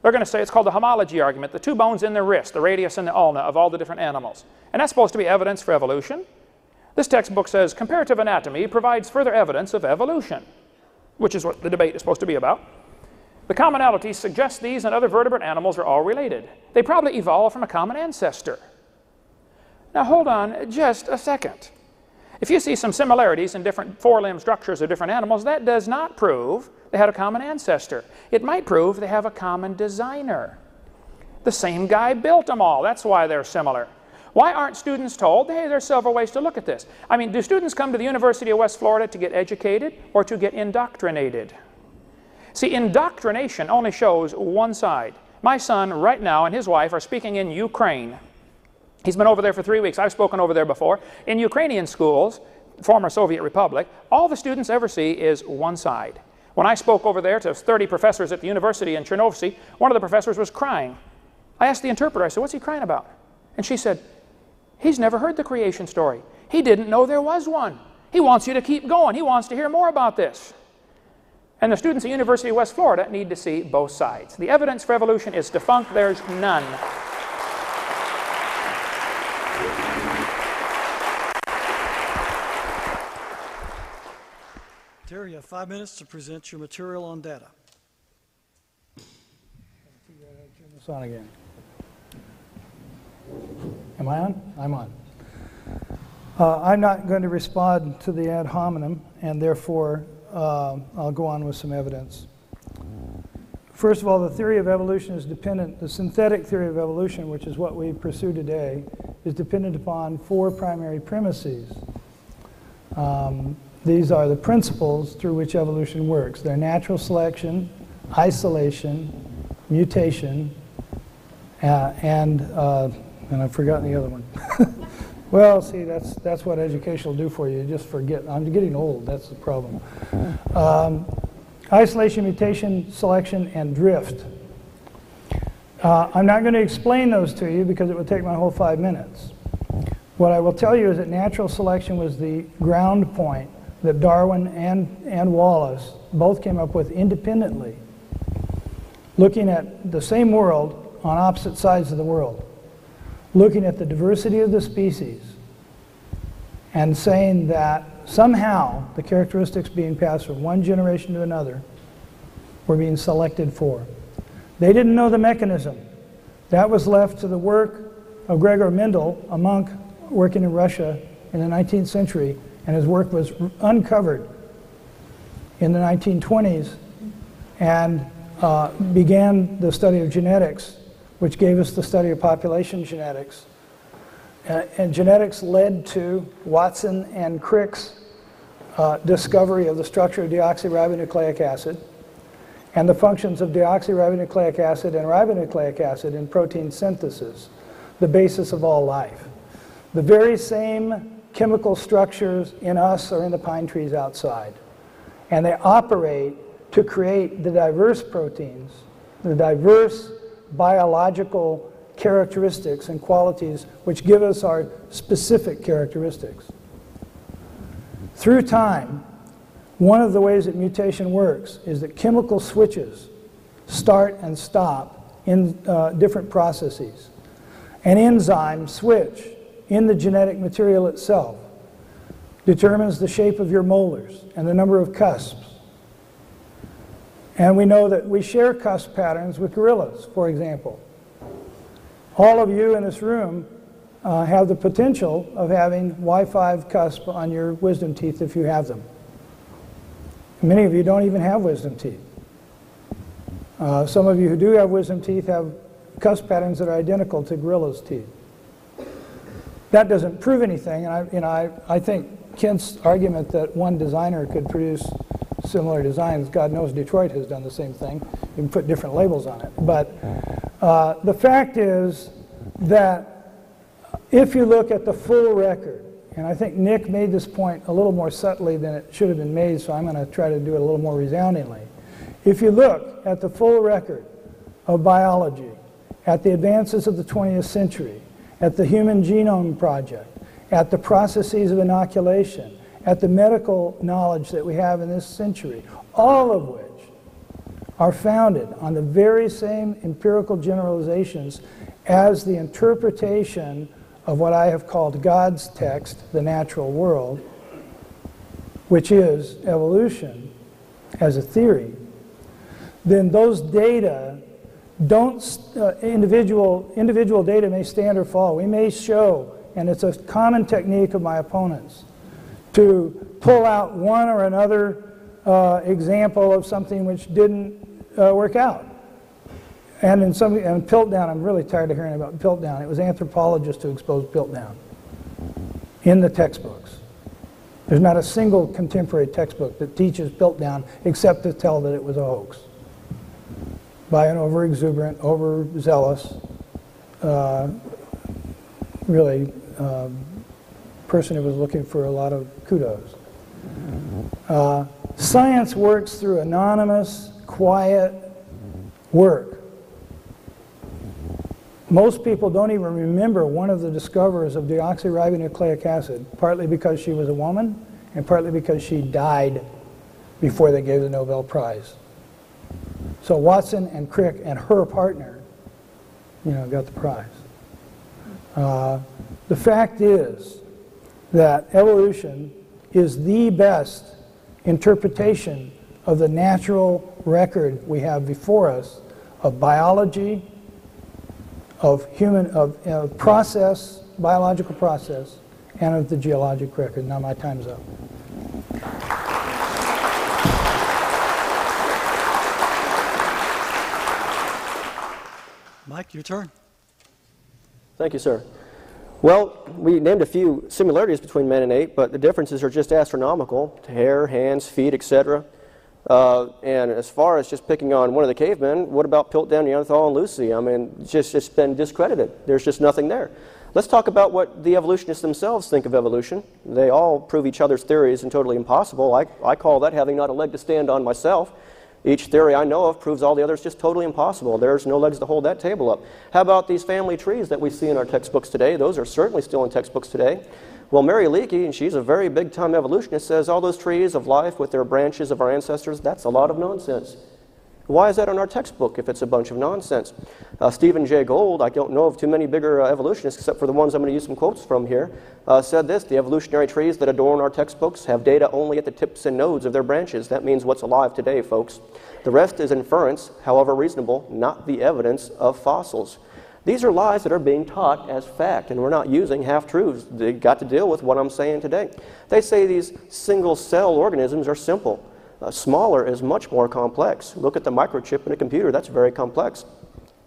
They're going to say it's called the homology argument, the two bones in the wrist, the radius and the ulna of all the different animals. And that's supposed to be evidence for evolution. This textbook says comparative anatomy provides further evidence of evolution, which is what the debate is supposed to be about. The commonalities suggest these and other vertebrate animals are all related. They probably evolved from a common ancestor. Now hold on just a second. If you see some similarities in different four-limb structures of different animals, that does not prove they had a common ancestor. It might prove they have a common designer. The same guy built them all. That's why they're similar. Why aren't students told, hey, there's several ways to look at this? I mean, do students come to the University of West Florida to get educated or to get indoctrinated? See, indoctrination only shows one side. My son right now and his wife are speaking in Ukraine. He's been over there for 3 weeks. I've spoken over there before. In Ukrainian schools, former Soviet Republic, all the students ever see is one side. When I spoke over there to 30 professors at the university in Chernovsky, one of the professors was crying. I asked the interpreter, I said, what's he crying about? And she said, he's never heard the creation story. He didn't know there was one. He wants you to keep going. He wants to hear more about this. And the students at the University of West Florida need to see both sides. The evidence for evolution is defunct. There's none. Terry, you have 5 minutes to present your material on data. Turn this on again. Am I on? I'm on. I'm not going to respond to the ad hominem, and therefore I'll go on with some evidence. First of all, the theory of evolution is dependent. The synthetic theory of evolution, which is what we pursue today, is dependent upon 4 primary premises. These are the principles through which evolution works. They're natural selection, isolation, mutation, and I've forgotten the other one. Well, see, that's what education will do for you. You just forget. I'm getting old. That's the problem. Isolation, mutation, selection, and drift. I'm not going to explain those to you because it would take my whole 5 minutes. What I will tell you is that natural selection was the ground point that Darwin and Wallace both came up with independently, looking at the same world on opposite sides of the world, looking at the diversity of the species and saying that somehow the characteristics being passed from one generation to another were being selected for. They didn't know the mechanism. That was left to the work of Gregor Mendel, a monk working in Russia in the 19th century, and his work was uncovered in the 1920s and began the study of genetics, which gave us the study of population genetics. And genetics led to Watson and Crick's discovery of the structure of deoxyribonucleic acid and the functions of deoxyribonucleic acid and ribonucleic acid in protein synthesis, the basis of all life. The very same chemical structures in us are in the pine trees outside. And they operate to create the diverse proteins, the diverse biological characteristics and qualities which give us our specific characteristics. Through time, one of the ways that mutation works is that chemical switches start and stop in different processes. An enzyme switch in the genetic material itself determines the shape of your molars and the number of cusps. And we know that we share cusp patterns with gorillas, for example. All of you in this room have the potential of having Y5 cusp on your wisdom teeth if you have them. Many of you don't even have wisdom teeth. Some of you who do have wisdom teeth have cusp patterns that are identical to gorillas' teeth. That doesn't prove anything, and I think Kent's argument that one designer could produce similar designs, God knows Detroit has done the same thing. You can put different labels on it. But the fact is that if you look at the full record, and I think Nick made this point a little more subtly than it should have been made, so I'm going to try to do it a little more resoundingly. If you look at the full record of biology, at the advances of the 20th century, at the Human Genome Project, at the processes of inoculation, at the medical knowledge that we have in this century, all of which are founded on the very same empirical generalizations as the interpretation of what I have called God's text, the natural world, which is evolution as a theory, then those data don't, individual data may stand or fall. We may show, and it's a common technique of my opponents, to pull out one or another example of something which didn't work out. And in some, and Piltdown, I'm really tired of hearing about Piltdown. It was anthropologists who exposed Piltdown in the textbooks. There's not a single contemporary textbook that teaches Piltdown except to tell that it was a hoax by an over-exuberant, overzealous, person who was looking for a lot of kudos. Science works through anonymous, quiet work. Most people don't even remember one of the discoverers of deoxyribonucleic acid, partly because she was a woman and partly because she died before they gave the Nobel Prize. So Watson and Crick and her partner, got the prize. The fact is that evolution is the best interpretation of the natural record we have before us of biology, of process, biological process, and of the geologic record. Now my time's up. Mike, your turn. Thank you, sir. Well, we named a few similarities between men and ape, but the differences are just astronomical. Hair, hands, feet, etc. And as far as just picking on one of the cavemen, what about Piltdown, Neanderthal, and Lucy? I mean, it's been discredited. There's just nothing there. Let's talk about what the evolutionists themselves think of evolution. They all prove each other's theories and totally impossible. I call that having not a leg to stand on myself. Each theory I know of proves all the others just totally impossible. There's no legs to hold that table up. How about these family trees that we see in our textbooks today? Those are certainly still in textbooks today. Well, Mary Leakey, and she's a very big-time evolutionist, says all those trees of life with their branches of our ancestors, that's a lot of nonsense. Why is that in our textbook if it's a bunch of nonsense? Stephen Jay Gould, I don't know of too many bigger evolutionists except for the ones I'm going to use some quotes from here, said this: the evolutionary trees that adorn our textbooks have data only at the tips and nodes of their branches. That means what's alive today, folks. The rest is inference, however reasonable, not the evidence of fossils. These are lies that are being taught as fact, and we're not using half-truths. They've got to deal with what I'm saying today. They say these single-cell organisms are simple. Smaller is much more complex. Look at the microchip in a computer. That's very complex.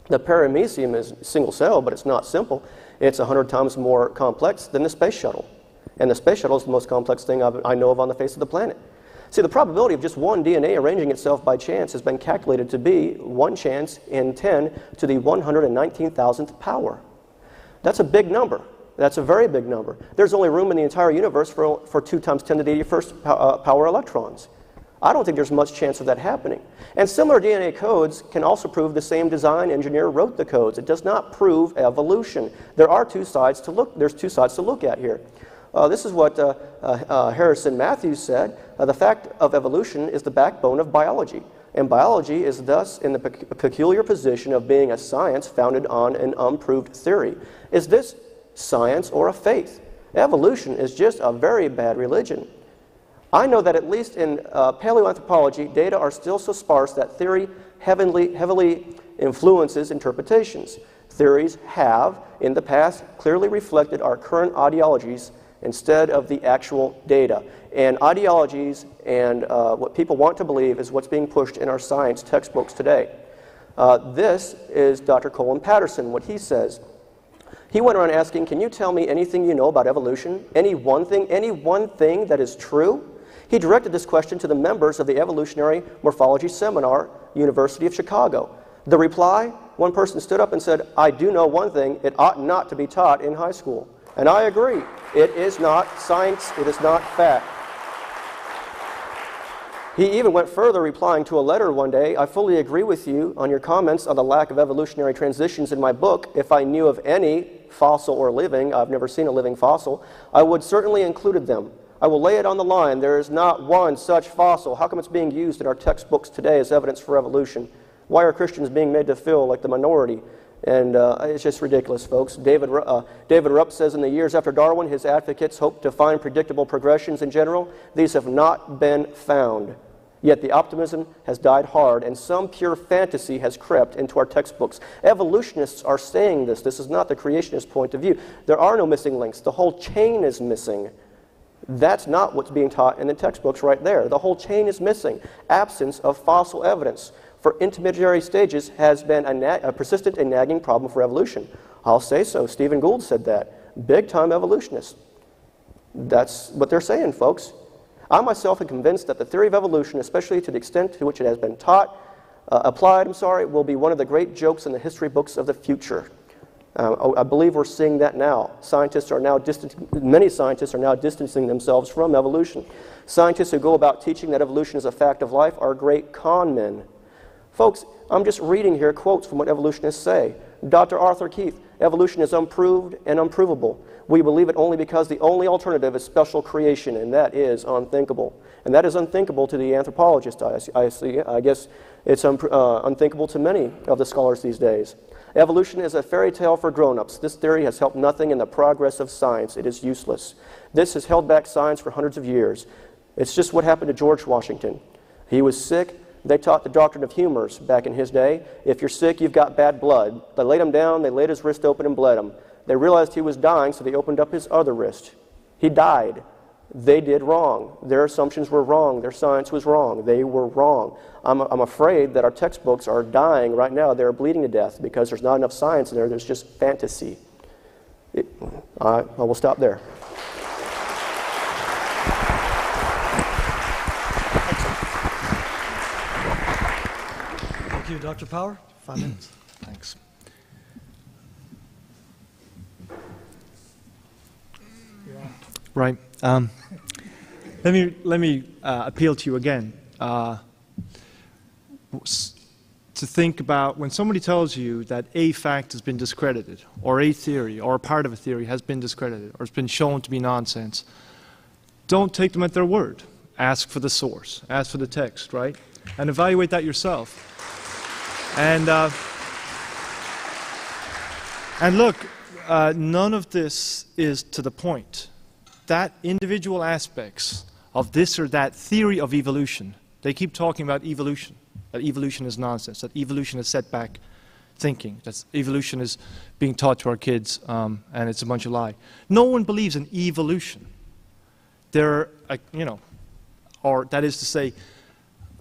The paramecium is single-cell, but it's not simple. It's 100 times more complex than the space shuttle. And the space shuttle is the most complex thing I know of on the face of the planet. See, the probability of just one DNA arranging itself by chance has been calculated to be 1 chance in 10 to the 119,000th power. That's a big number. That's a very big number. There's only room in the entire universe for 2 times 10 to the 81st power electrons. I don't think there's much chance of that happening. And similar DNA codes can also prove the same design engineer wrote the codes. It does not prove evolution. There are two sides to look. There's two sides to look at here. This is what Harrison Matthews said. The fact of evolution is the backbone of biology. And biology is thus in the peculiar position of being a science founded on an unproved theory. Is this science or a faith? Evolution is just a very bad religion. I know that at least in paleoanthropology, data are still so sparse that theory heavily influences interpretations. Theories have, in the past, clearly reflected our current ideologies instead of the actual data. And ideologies and what people want to believe is what's being pushed in our science textbooks today. This is Dr. Colin Patterson, what he says. He went around asking, can you tell me anything you know about evolution? Any one thing that is true? He directed this question to the members of the Evolutionary Morphology Seminar, University of Chicago. The reply, one person stood up and said, I do know one thing, it ought not to be taught in high school. And I agree, it is not science, it is not fact. He even went further, replying to a letter one day, I fully agree with you on your comments on the lack of evolutionary transitions in my book. If I knew of any, fossil or living, I've never seen a living fossil, I would certainly included them. I will lay it on the line, there is not one such fossil. How come it's being used in our textbooks today as evidence for evolution? Why are Christians being made to feel like the minority? And it's just ridiculous, folks. David Rupp says in the years after Darwin, his advocates hoped to find predictable progressions in general. These have not been found. Yet the optimism has died hard, and some pure fantasy has crept into our textbooks. Evolutionists are saying this. This is not the creationist point of view. There are no missing links. The whole chain is missing. That's not what's being taught in the textbooks right there. The whole chain is missing. Absence of fossil evidence for intermediary stages has been a persistent and nagging problem for evolution. I'll say so. Stephen Gould said that. Big-time evolutionists. That's what they're saying, folks. I myself am convinced that the theory of evolution, especially to the extent to which it has been applied, will be one of the great jokes in the history books of the future. I believe we're seeing that now. Many scientists are now distancing themselves from evolution. Scientists who go about teaching that evolution is a fact of life are great con men. Folks, I'm just reading here quotes from what evolutionists say. Dr. Arthur Keith, evolution is unproved and unprovable. We believe it only because the only alternative is special creation, and that is unthinkable. And that is unthinkable to the anthropologist, I guess it's unthinkable to many of the scholars these days. Evolution is a fairy tale for grown-ups. This theory has helped nothing in the progress of science. It is useless. This has held back science for hundreds of years. It's just what happened to George Washington. He was sick. They taught the doctrine of humors back in his day. If you're sick, you've got bad blood. They laid him down, they laid his wrist open and bled him. They realized he was dying, so they opened up his other wrist. He died. They did wrong. Their assumptions were wrong. Their science was wrong. They were wrong. I'm afraid that our textbooks are dying right now. They're bleeding to death because there's not enough science in there. There's just fantasy. I will stop there. Thank you, Dr. Power. 5 minutes. Thanks. Right. Let me appeal to you again to think about when somebody tells you that a fact has been discredited, or a theory, or a part of a theory has been discredited, or has been shown to be nonsense. Don't take them at their word. Ask for the source. Ask for the text, right? And evaluate that yourself. And look, none of this is to the point. That individual aspects of this or that theory of evolution, they keep talking about evolution, that evolution is nonsense, that evolution is setback thinking, that evolution is being taught to our kids, and it's a bunch of lie. No one believes in evolution. There, or that is to say,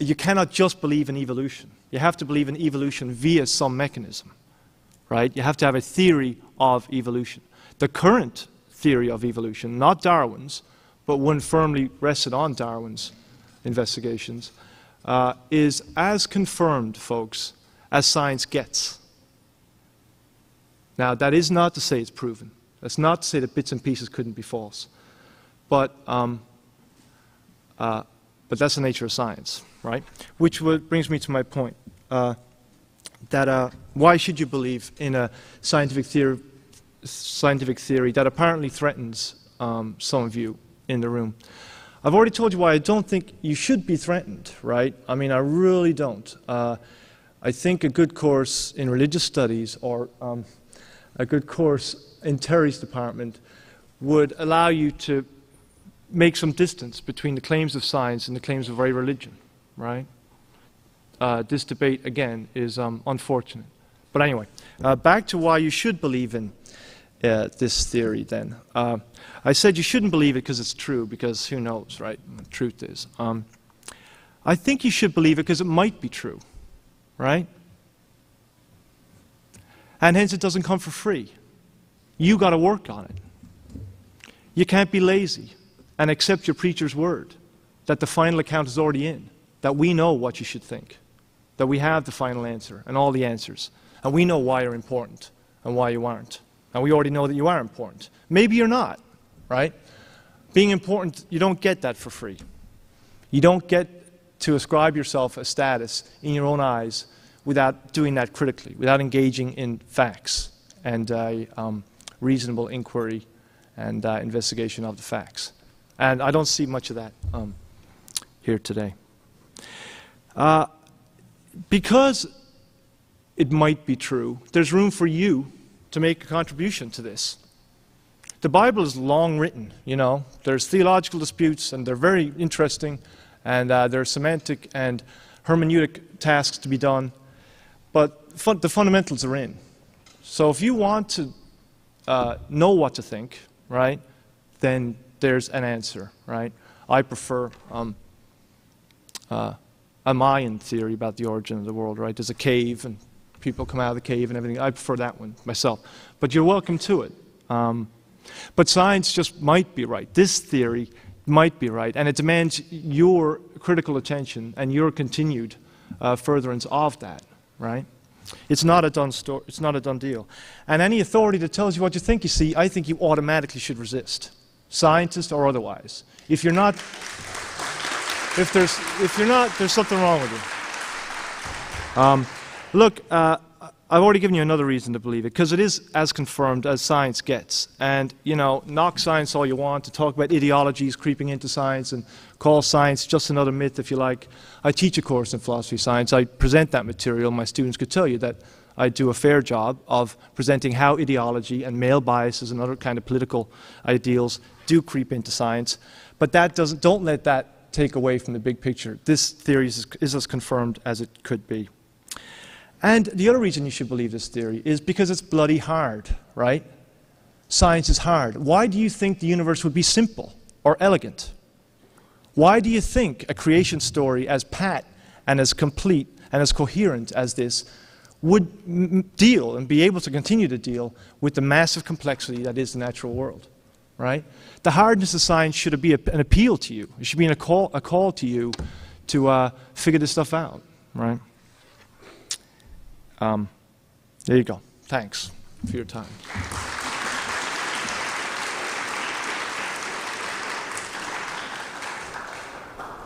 you cannot just believe in evolution. You have to believe in evolution via some mechanism, right? You have to have a theory of evolution. The current theory of evolution, not Darwin's, but one firmly rested on Darwin's investigations, is as confirmed, folks, as science gets. Now, that is not to say it's proven. That's not to say that bits and pieces couldn't be false. But that's the nature of science, right? Which brings me to my point, that why should you believe in a scientific theory that apparently threatens some of you in the room? I've already told you why I don't think you should be threatened, right? I mean, I really don't. I think a good course in religious studies or a good course in Terry's department would allow you to make some distance between the claims of science and the claims of very religion, right? This debate, again, is unfortunate. But anyway, back to why you should believe in this theory then. I said you shouldn't believe it because it's true, because who knows, right? The truth is. I think you should believe it because it might be true, right? And hence it doesn't come for free. You got to work on it. You can't be lazy and accept your preacher's word that the final account is already in, that we know what you should think, that we have the final answer and all the answers, and we know why you're important and why you aren't. And we already know that you are important. Maybe you're not, right? Being important, you don't get that for free. You don't get to ascribe yourself a status in your own eyes without doing that critically, without engaging in facts and reasonable inquiry and investigation of the facts. And I don't see much of that here today. Because it might be true, there's room for you to make a contribution to this. The Bible is long written, you know. There's theological disputes, and they're very interesting, and there are semantic and hermeneutic tasks to be done, but the fundamentals are in. So if you want to know what to think, right, then there's an answer, right? I prefer a Mayan theory about the origin of the world, right? There's a cave, and people come out of the cave and everything. I prefer that one myself. But you're welcome to it. But science just might be right. This theory might be right, and it demands your critical attention and your continued furtherance of that, right? It's not a done story. It's not a done deal. And any authority that tells you what you think, you see, I think you automatically should resist, scientist or otherwise. If you're not, there's something wrong with you. Look, I've already given you another reason to believe it, because it is as confirmed as science gets. And, you know, knock science all you want, to talk about ideologies creeping into science and call science just another myth, if you like. I teach a course in philosophy of science. I present that material. My students could tell you that I do a fair job of presenting how ideology and male biases and other kind of political ideals do creep into science. But that don't let that take away from the big picture. This theory is as confirmed as it could be. And the other reason you should believe this theory is because it's bloody hard, right? Science is hard. Why do you think the universe would be simple or elegant? Why do you think a creation story as pat and as complete and as coherent as this would deal and be able to continue to deal with the massive complexity that is the natural world, right? The hardness of science should be an appeal to you. It should be a call to you to figure this stuff out, right? There you go. Thanks for your time.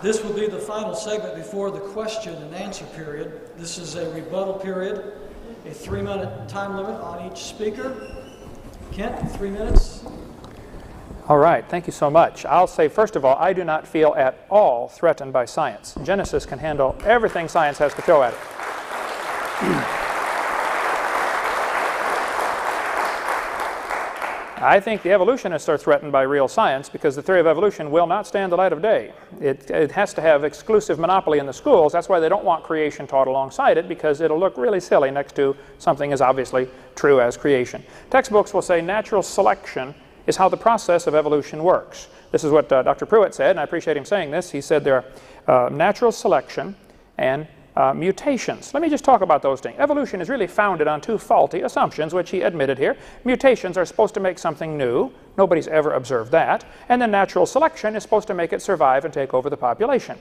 This will be the final segment before the question and answer period. This is a rebuttal period, a 3-minute time limit on each speaker. Kent, 3 minutes. All right, thank you so much. I'll say, first of all, I do not feel at all threatened by science. Genesis can handle everything science has to throw at it. I think the evolutionists are threatened by real science because the theory of evolution will not stand the light of day. It has to have exclusive monopoly in the schools. That's why they don't want creation taught alongside it, because it'll look really silly next to something as obviously true as creation. Textbooks will say natural selection is how the process of evolution works. This is what Dr. Prewitt said, and I appreciate him saying this. He said there are natural selection and mutations. Let me just talk about those things. Evolution is really founded on 2 faulty assumptions, which he admitted here. Mutations are supposed to make something new. Nobody's ever observed that. And then natural selection is supposed to make it survive and take over the population.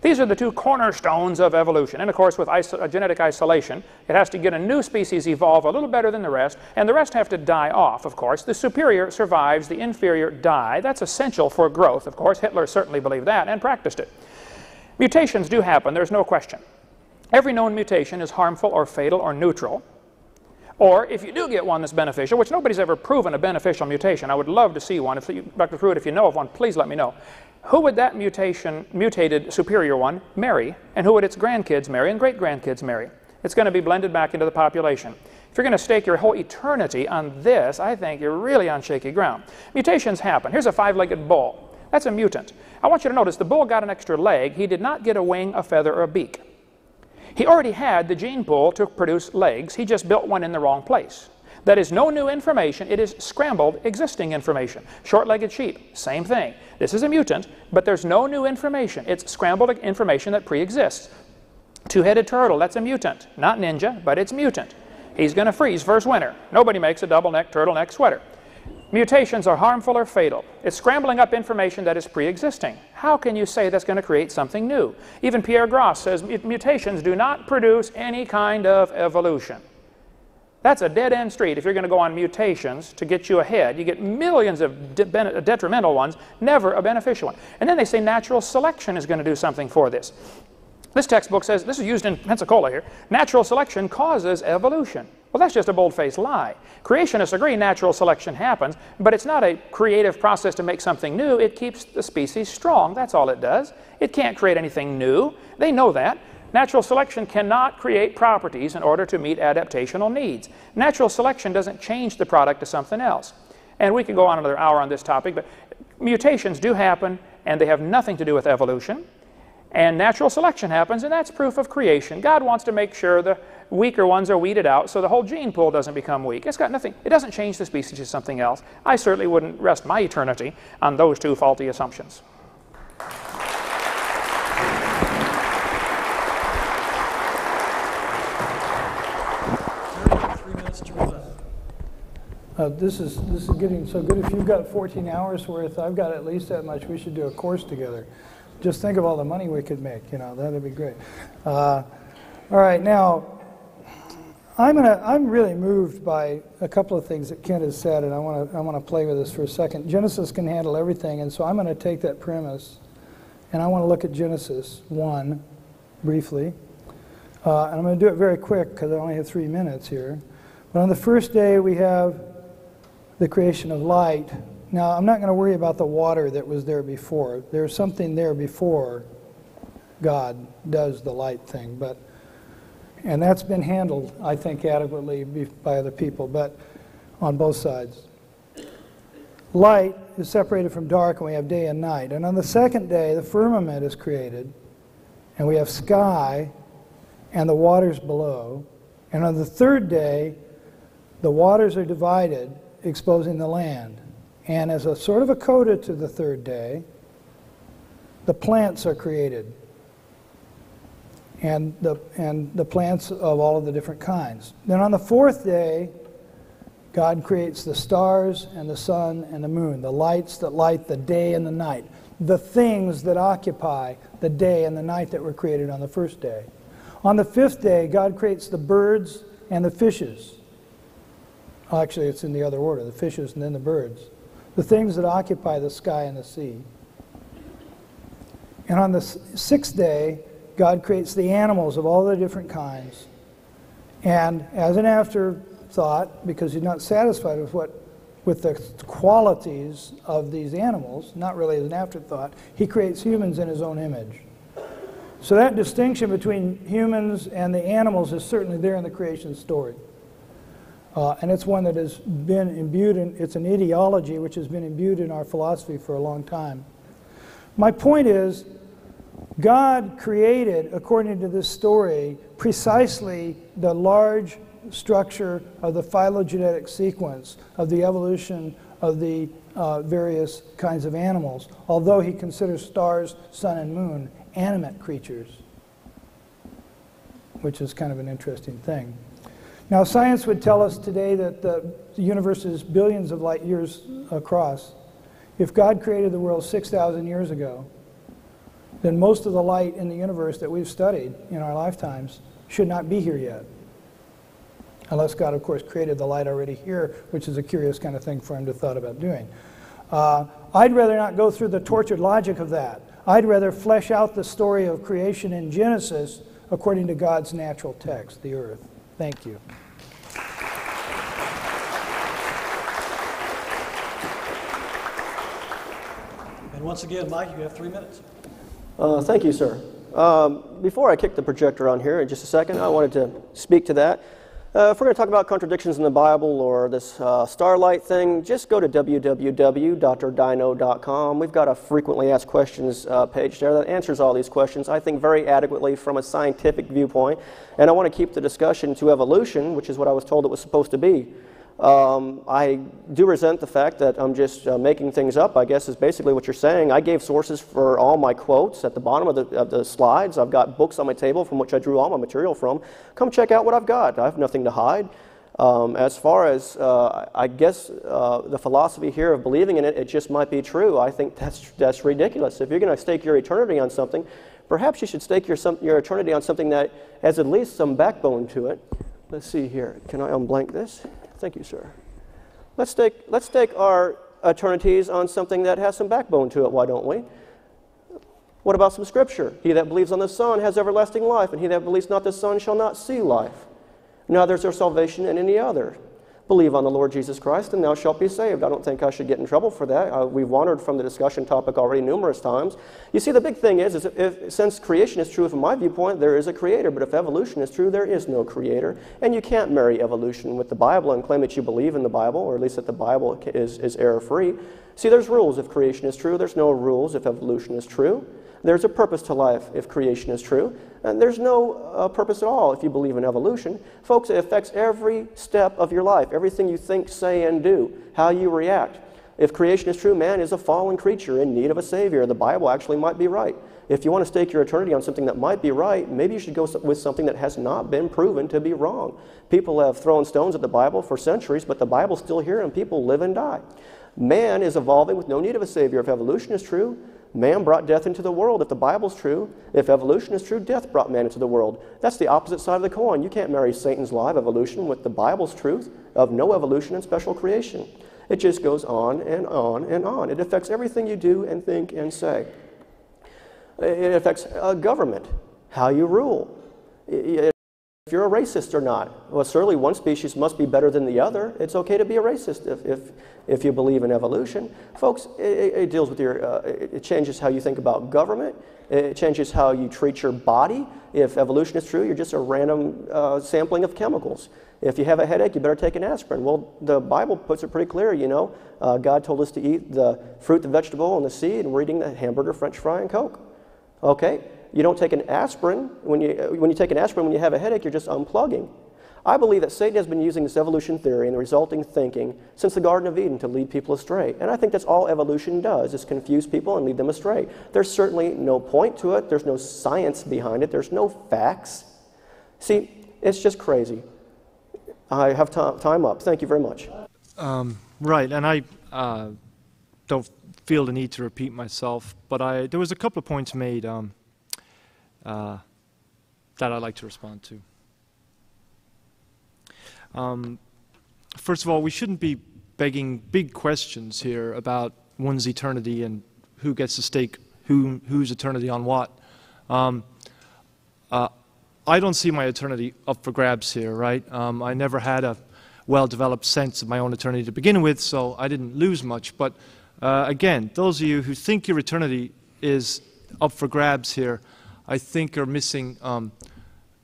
These are the 2 cornerstones of evolution. And of course, with genetic isolation, it has to get a new species evolve a little better than the rest, and the rest have to die off, of course. The superior survives, the inferior die. That's essential for growth, of course. Hitler certainly believed that and practiced it. Mutations do happen, there's no question. Every known mutation is harmful or fatal or neutral. Or if you do get one that's beneficial, which nobody's ever proven a beneficial mutation, I would love to see one. Dr. Prewitt, if you know of one, please let me know. Who would that mutated superior one marry? And who would its grandkids marry and great-grandkids marry? It's going to be blended back into the population. If you're going to stake your whole eternity on this, I think you're really on shaky ground. Mutations happen. Here's a 5-legged bull. That's a mutant. I want you to notice the bull got an extra leg. He did not get a wing, a feather, or a beak. He already had the gene pool to produce legs. He just built one in the wrong place. That is no new information. It is scrambled existing information. Short-legged sheep, same thing. This is a mutant, but there's no new information. It's scrambled information that pre-exists. Two-headed turtle, that's a mutant. Not ninja, but it's mutant. He's going to freeze first winter. Nobody makes a double-neck turtleneck sweater. Mutations are harmful or fatal. It's scrambling up information that is pre-existing. How can you say that's going to create something new? Even Pierre Gross says mutations do not produce any kind of evolution. That's a dead-end street if you're going to go on mutations to get you ahead. You get millions of detrimental ones, never a beneficial one. And then they say natural selection is going to do something for this. This textbook says, this is used in Pensacola here, natural selection causes evolution. Well, that's just a bold-faced lie. Creationists agree natural selection happens, but it's not a creative process to make something new. It keeps the species strong. That's all it does. It can't create anything new. They know that. Natural selection cannot create properties in order to meet adaptational needs. Natural selection doesn't change the product to something else. And we could go on another hour on this topic, but mutations do happen, and they have nothing to do with evolution. And natural selection happens, and that's proof of creation. God wants to make sure the weaker ones are weeded out so the whole gene pool doesn't become weak. It's got nothing. It doesn't change the species to something else. I certainly wouldn't rest my eternity on those 2 faulty assumptions. This is getting so good. If you've got 14 hours worth, I've got at least that much. We should do a course together. Just think of all the money we could make. You know, that'd be great. All right, now I'm really moved by a couple of things that Kent has said, and I want to play with this for a second. Genesis can handle everything, and so I'm going to take that premise, and I want to look at Genesis 1 briefly, and I'm going to do it very quick because I only have 3 minutes here. But on the first day, we have the creation of light. Now, I'm not going to worry about the water that was there before. There's something there before God does the light thing, and that's been handled, I think, adequately by other people, but on both sides. Light is separated from dark, and we have day and night. And on the second day, the firmament is created, and we have sky and the waters below. And on the third day, the waters are divided, exposing the land. And as a sort of a coda to the third day, the plants are created. and the plants of all of the different kinds. Then on the fourth day, God creates the stars and the sun and the moon, the lights that light the day and the night, the things that occupy the day and the night that were created on the first day. On the fifth day, God creates the birds and the fishes. Actually, it's in the other order, the fishes and then the birds. The things that occupy the sky and the sea. And on the sixth day, God creates the animals of all the different kinds. And as an afterthought, because he's not satisfied with the qualities of these animals, not really as an afterthought, he creates humans in his own image. So that distinction between humans and the animals is certainly there in the creation story. And it's one that has been imbued in, it's an ideology which has been imbued in our philosophy for a long time. My point is, God created, according to this story, precisely the large structure of the phylogenetic sequence of the evolution of the various kinds of animals, although he considers stars, sun, and moon animate creatures, which is kind of an interesting thing. Now, science would tell us today that the universe is billions of light years across. If God created the world 6,000 years ago, then most of the light in the universe that we've studied in our lifetimes should not be here yet. Unless God, of course, created the light already here, which is a curious kind of thing for him to thought about doing. I'd rather not go through the tortured logic of that. I'd rather flesh out the story of creation in Genesis according to God's natural text, the earth. Thank you. And once again, Mike, you have 3 minutes. Thank you, sir. Before I kick the projector on here in just a second, I wanted to speak to that. If we're going to talk about contradictions in the Bible or this starlight thing, just go to www.drdino.com. We've got a frequently asked questions page there that answers all these questions, I think, very adequately from a scientific viewpoint. And I want to keep the discussion to evolution, which is what I was told it was supposed to be. I do resent the fact that I'm just making things up, I guess is basically what you're saying. I gave sources for all my quotes at the bottom of the slides. I've got books on my table from which I drew all my material from. Come check out what I've got. I have nothing to hide. As far as, I guess, the philosophy here of believing in it, it just might be true. I think that's ridiculous. If you're going to stake your eternity on something, perhaps you should stake your eternity on something that has at least some backbone to it. Let's see here. Can I unblank this? Thank you, sir. Let's stake our eternities on something that has some backbone to it, why don't we? What about some scripture? He that believes on the Son has everlasting life, and he that believes not the Son shall not see life. Neither is there salvation in any other. Believe on the Lord Jesus Christ, and thou shalt be saved. I don't think I should get in trouble for that. We've wandered from the discussion topic already numerous times. You see, the big thing is since creation is true from my viewpoint, there is a creator. But if evolution is true, there is no creator. And you can't marry evolution with the Bible and claim that you believe in the Bible, or at least that the Bible is error-free. See, there's rules if creation is true. There's no rules if evolution is true. There's a purpose to life if creation is true. And there's no purpose at all if you believe in evolution. Folks, it affects every step of your life, everything you think, say, and do, how you react. If creation is true, man is a fallen creature in need of a Savior. The Bible actually might be right. If you want to stake your eternity on something that might be right, maybe you should go with something that has not been proven to be wrong. People have thrown stones at the Bible for centuries, but the Bible's still here and people live and die. Man is evolving with no need of a Savior. If evolution is true, man brought death into the world. If the Bible's true, if evolution is true, death brought man into the world. That's the opposite side of the coin. You can't marry Satan's lie of evolution with the Bible's truth of no evolution and special creation. It just goes on and on and on. It affects everything you do and think and say. It affects government, how you rule. If you're a racist or not. Well, certainly one species must be better than the other. It's okay to be a racist if you believe in evolution. Folks, it deals with it changes how you think about government. It changes how you treat your body. If evolution is true, you're just a random sampling of chemicals. If you have a headache, you better take an aspirin. Well, the Bible puts it pretty clear, you know. God told us to eat the fruit, the vegetable, and the seed, and we're eating the hamburger, French fry, and Coke. Okay? You don't take an aspirin. When you take an aspirin when you have a headache, you're just unplugging. I believe that Satan has been using this evolution theory and the resulting thinking since the Garden of Eden to lead people astray. And I think that's all evolution does, is confuse people and lead them astray. There's certainly no point to it. There's no science behind it. There's no facts. See, it's just crazy. I have time up. Thank you very much. Right, and I don't feel the need to repeat myself, but there was a couple of points made that I'd like to respond to. First of all, we shouldn't be begging big questions here about one's eternity and who gets to stake whose eternity on what. I don't see my eternity up for grabs here, right? I never had a well-developed sense of my own eternity to begin with, so I didn't lose much. But again, those of you who think your eternity is up for grabs here, I think are missing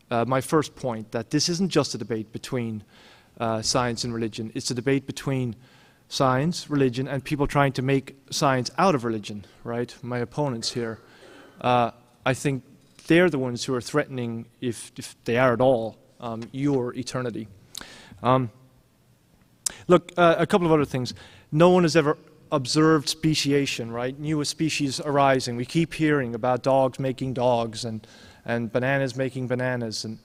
my first point, that this isn't just a debate between science and religion. It's a debate between science, religion, and people trying to make science out of religion, right? My opponents here. I think they're the ones who are threatening, if they are at all, your eternity. Look, a couple of other things. No one has ever observed speciation, right? New species arising. We keep hearing about dogs making dogs and bananas making bananas. And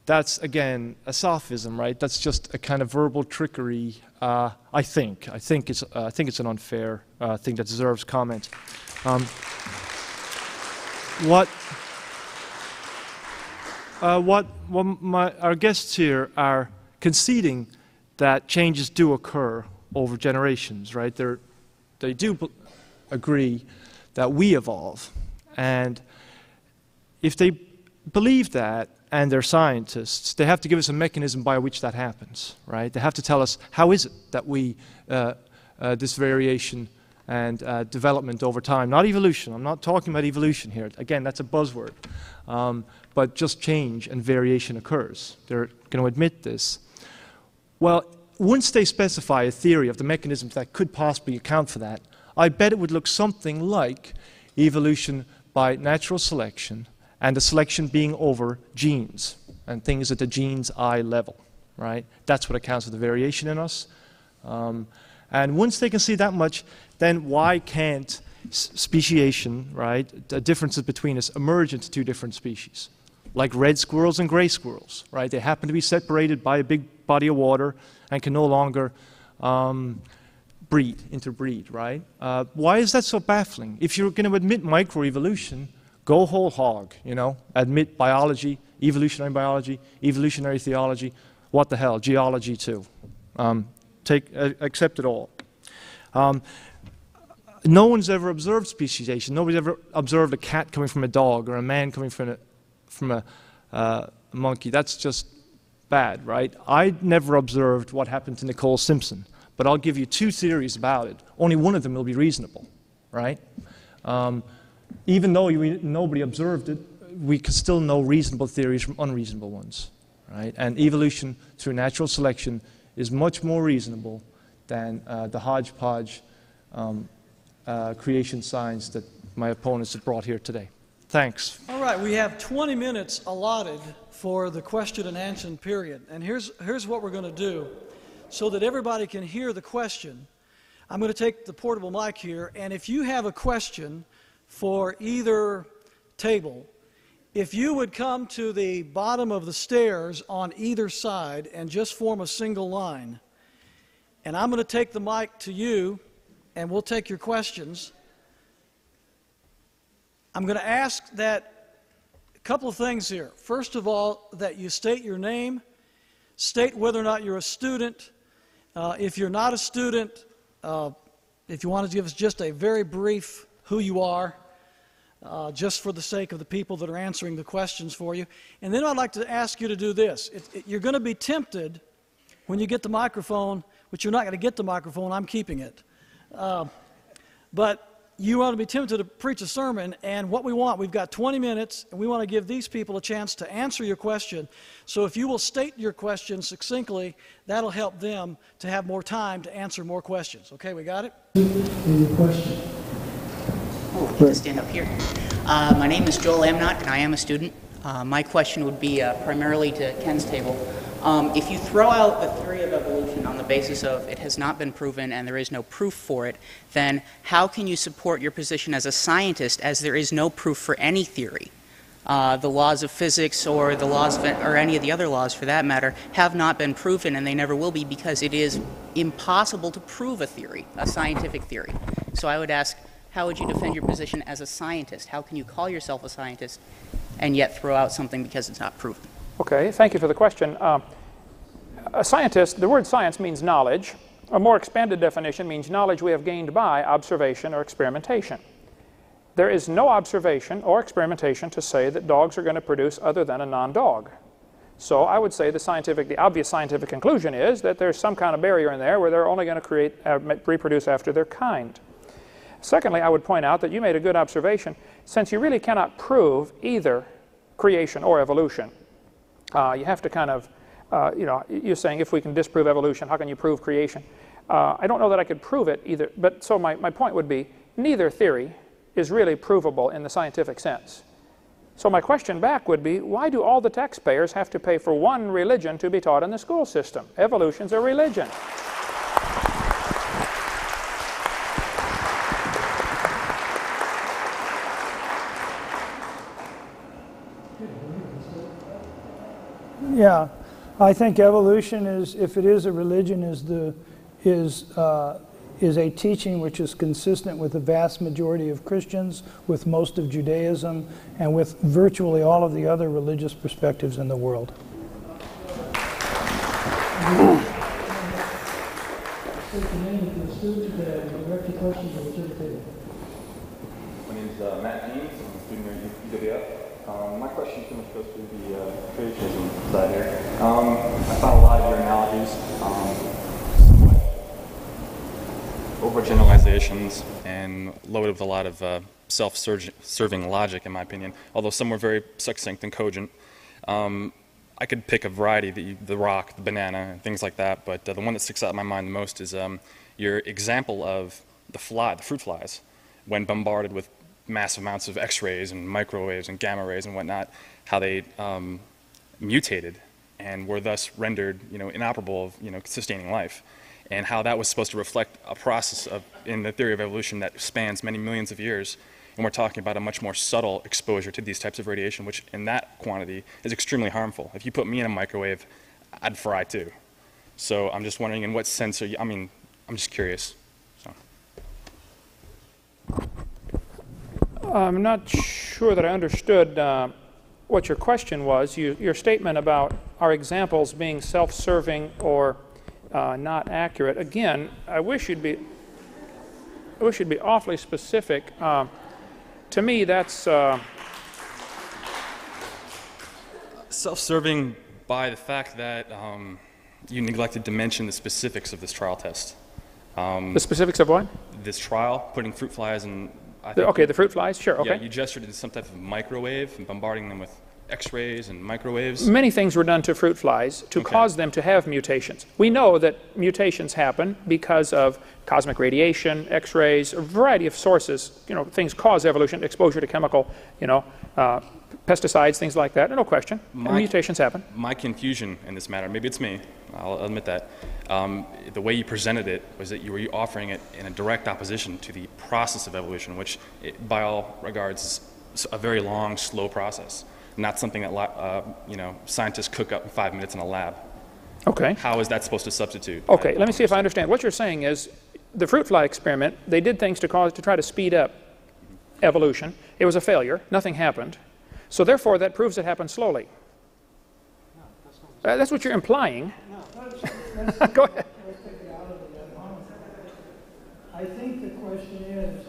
that's, again, a sophism, right? That's just a kind of verbal trickery, I think. I think it's an unfair thing that deserves comment. Our guests here are conceding that changes do occur over generations, right? They do agree that we evolve. And if they believe that, and they're scientists, they have to give us a mechanism by which that happens, right? They have to tell us, how is it that we, this variation and development over time, not evolution, I'm not talking about evolution here, again, that's a buzzword, but just change and variation occurs. They're going to admit this. Well, once they specify a theory of the mechanisms that could possibly account for that, I bet it would look something like evolution by natural selection, and the selection being over genes, and things at the gene's eye level, right? That's what accounts for the variation in us. And once they can see that much, then why can't speciation, right, the differences between us, emerge into two different species? Like red squirrels and gray squirrels, right? They happen to be separated by a big body of water and can no longer interbreed, right? Why is that so baffling? If you're going to admit microevolution, go whole hog, you know, admit biology, evolutionary theology, what the hell, geology too. Accept it all. No one's ever observed speciation. Nobody's ever observed a cat coming from a dog or a man coming from a monkey. That's just bad, right? I never observed what happened to Nicole Simpson, but I'll give you two theories about it. Only one of them will be reasonable, right? Even though nobody observed it, we can still know reasonable theories from unreasonable ones, right? And evolution through natural selection is much more reasonable than the hodgepodge creation science that my opponents have brought here today. Thanks. All right, we have 20 minutes allotted for the question and answer period. And here's what we're going to do so that everybody can hear the question. I'm going to take the portable mic here, and if you have a question for either table, if you would come to the bottom of the stairs on either side and just form a single line, and I'm going to take the mic to you, and we'll take your questions. I'm going to ask that a couple of things here. First of all, that you state your name, state whether or not you're a student. If you're not a student, if you want to give us just a very brief who you are, just for the sake of the people that are answering the questions for you. And then I'd like to ask you to do this. You're going to be tempted when you get the microphone, which you're not going to get the microphone, I'm keeping it. But you want to be tempted to preach a sermon, and what we want, we've got 20 minutes, and we want to give these people a chance to answer your question. So if you will state your question succinctly, that'll help them to have more time to answer more questions. Okay, we got it? Your question. Oh, you can stand up here. My name is Joel Amnott, and I am a student. My question would be primarily to Ken's table. If you throw out the theory of evolution on the basis of it has not been proven and there is no proof for it, then how can you support your position as a scientist as there is no proof for any theory? The laws of physics or the laws of, or any of the other laws for that matter have not been proven, and they never will be, because it is impossible to prove a theory, a scientific theory. So I would ask, how would you defend your position as a scientist? How can you call yourself a scientist and yet throw out something because it's not proven? Okay, thank you for the question. A scientist, the word science means knowledge. A more expanded definition means knowledge we have gained by observation or experimentation. There is no observation or experimentation to say that dogs are going to produce other than a non-dog. So I would say the obvious scientific conclusion is that there's some kind of barrier in there where they're only going to reproduce after their kind. Secondly, I would point out that you made a good observation. Since you really cannot prove either creation or evolution, you have to kind of, you're saying if we can disprove evolution, how can you prove creation? I don't know that I could prove it either, but so my point would be neither theory is really provable in the scientific sense. So my question back would be, why do all the taxpayers have to pay for one religion to be taught in the school system? Evolution's a religion. Yeah, I think evolution is, if it is a religion, is a teaching which is consistent with the vast majority of Christians, with most of Judaism, and with virtually all of the other religious perspectives in the world. My name is Matt Haynes. I'm a student at UWF. My question pretty much goes to the creationism side here. I found a lot of your analogies somewhat overgeneralizations and loaded with a lot of self-serving logic, in my opinion, although some were very succinct and cogent. I could pick a variety, the rock, the banana, and things like that, but the one that sticks out in my mind the most is your example of the fruit flies, when bombarded with massive amounts of X-rays and microwaves and gamma rays and whatnot, how they mutated and were thus rendered, inoperable of, sustaining life, and how that was supposed to reflect a process in the theory of evolution that spans many millions of years. And we're talking about a much more subtle exposure to these types of radiation, which in that quantity is extremely harmful. If you put me in a microwave, I'd fry too. So I'm just wondering, in what sense are you, I'm just curious. So. I'm not sure that I understood what your question was. Your statement about our examples being self-serving or not accurate. Again, I wish you'd be awfully specific. To me, that's self-serving by the fact that you neglected to mention the specifics of this trial test. The specifics of what? This trial, putting fruit flies in. Okay, the fruit flies, sure, okay. Yeah, you gestured to some type of microwave and bombarding them with X-rays and microwaves. Many things were done to fruit flies to cause them to have mutations. We know that mutations happen because of cosmic radiation, X-rays, a variety of sources. Things cause evolution, exposure to chemical, pesticides, things like that. No question. Mutations happen. My confusion in this matter, maybe it's me, I'll admit that, the way you presented it was that you were offering it in a direct opposition to the process of evolution, which, by all regards, is a very long, slow process. Not something that scientists cook up in 5 minutes in a lab. Okay. How is that supposed to substitute? Okay, let me see if I understand. What you're saying is the fruit fly experiment, they did things to try to speed up evolution. It was a failure. Nothing happened. So therefore, that proves it happened slowly. That's what you're implying. No, go ahead. Let's take it out of the I think the question is,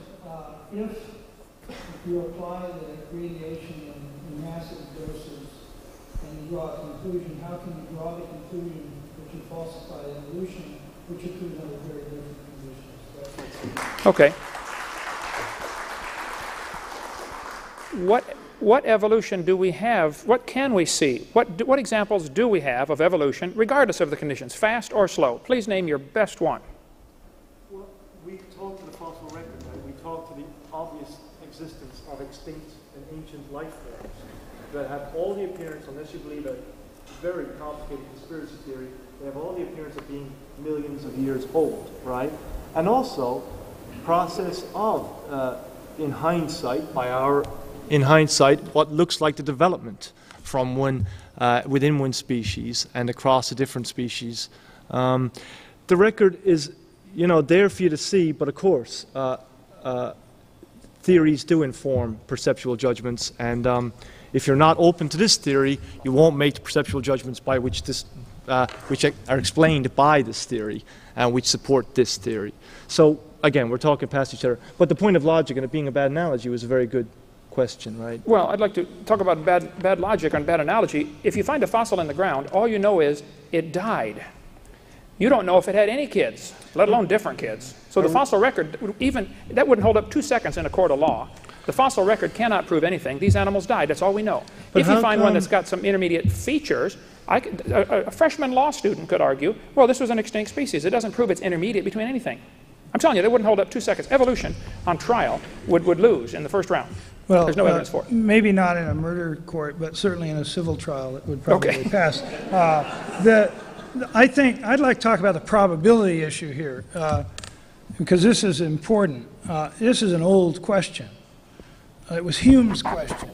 if you apply the radiation in massive doses and you draw a conclusion, how can you draw the conclusion that you falsify evolution, which occurs under very different conditions? Okay. What evolution do we have? What can we see? What examples do we have of evolution, regardless of the conditions, fast or slow? Please name your best one. Well, we talk to the fossil record, right? We talk to the obvious existence of extinct and ancient life forms that have all the appearance, unless you believe a very complicated conspiracy theory, they have all the appearance of being millions of years old, right? And also, process of, in hindsight, what looks like the development from one within one species and across a different species. The record is, there for you to see, but of course, theories do inform perceptual judgments, and if you're not open to this theory, you won't make the perceptual judgments by which which are explained by this theory and which support this theory. So again, we're talking past each other, but the point of logic and it being a bad analogy was a very good question, right? Well, I'd like to talk about bad logic and bad analogy. If you find a fossil in the ground, all you know is it died. You don't know if it had any kids, let alone different kids. So the fossil record, that wouldn't hold up 2 seconds in a court of law. The fossil record cannot prove anything. These animals died. That's all we know. But if you find one that's got some intermediate features, a freshman law student could argue, well, this was an extinct species. It doesn't prove it's intermediate between anything. I'm telling you, they wouldn't hold up 2 seconds. Evolution on trial would lose in the first round. Well, there's no evidence for it. Maybe not in a murder court, but certainly in a civil trial it would probably pass. I think I'd like to talk about the probability issue here, because this is important. This is an old question. It was Hume's question.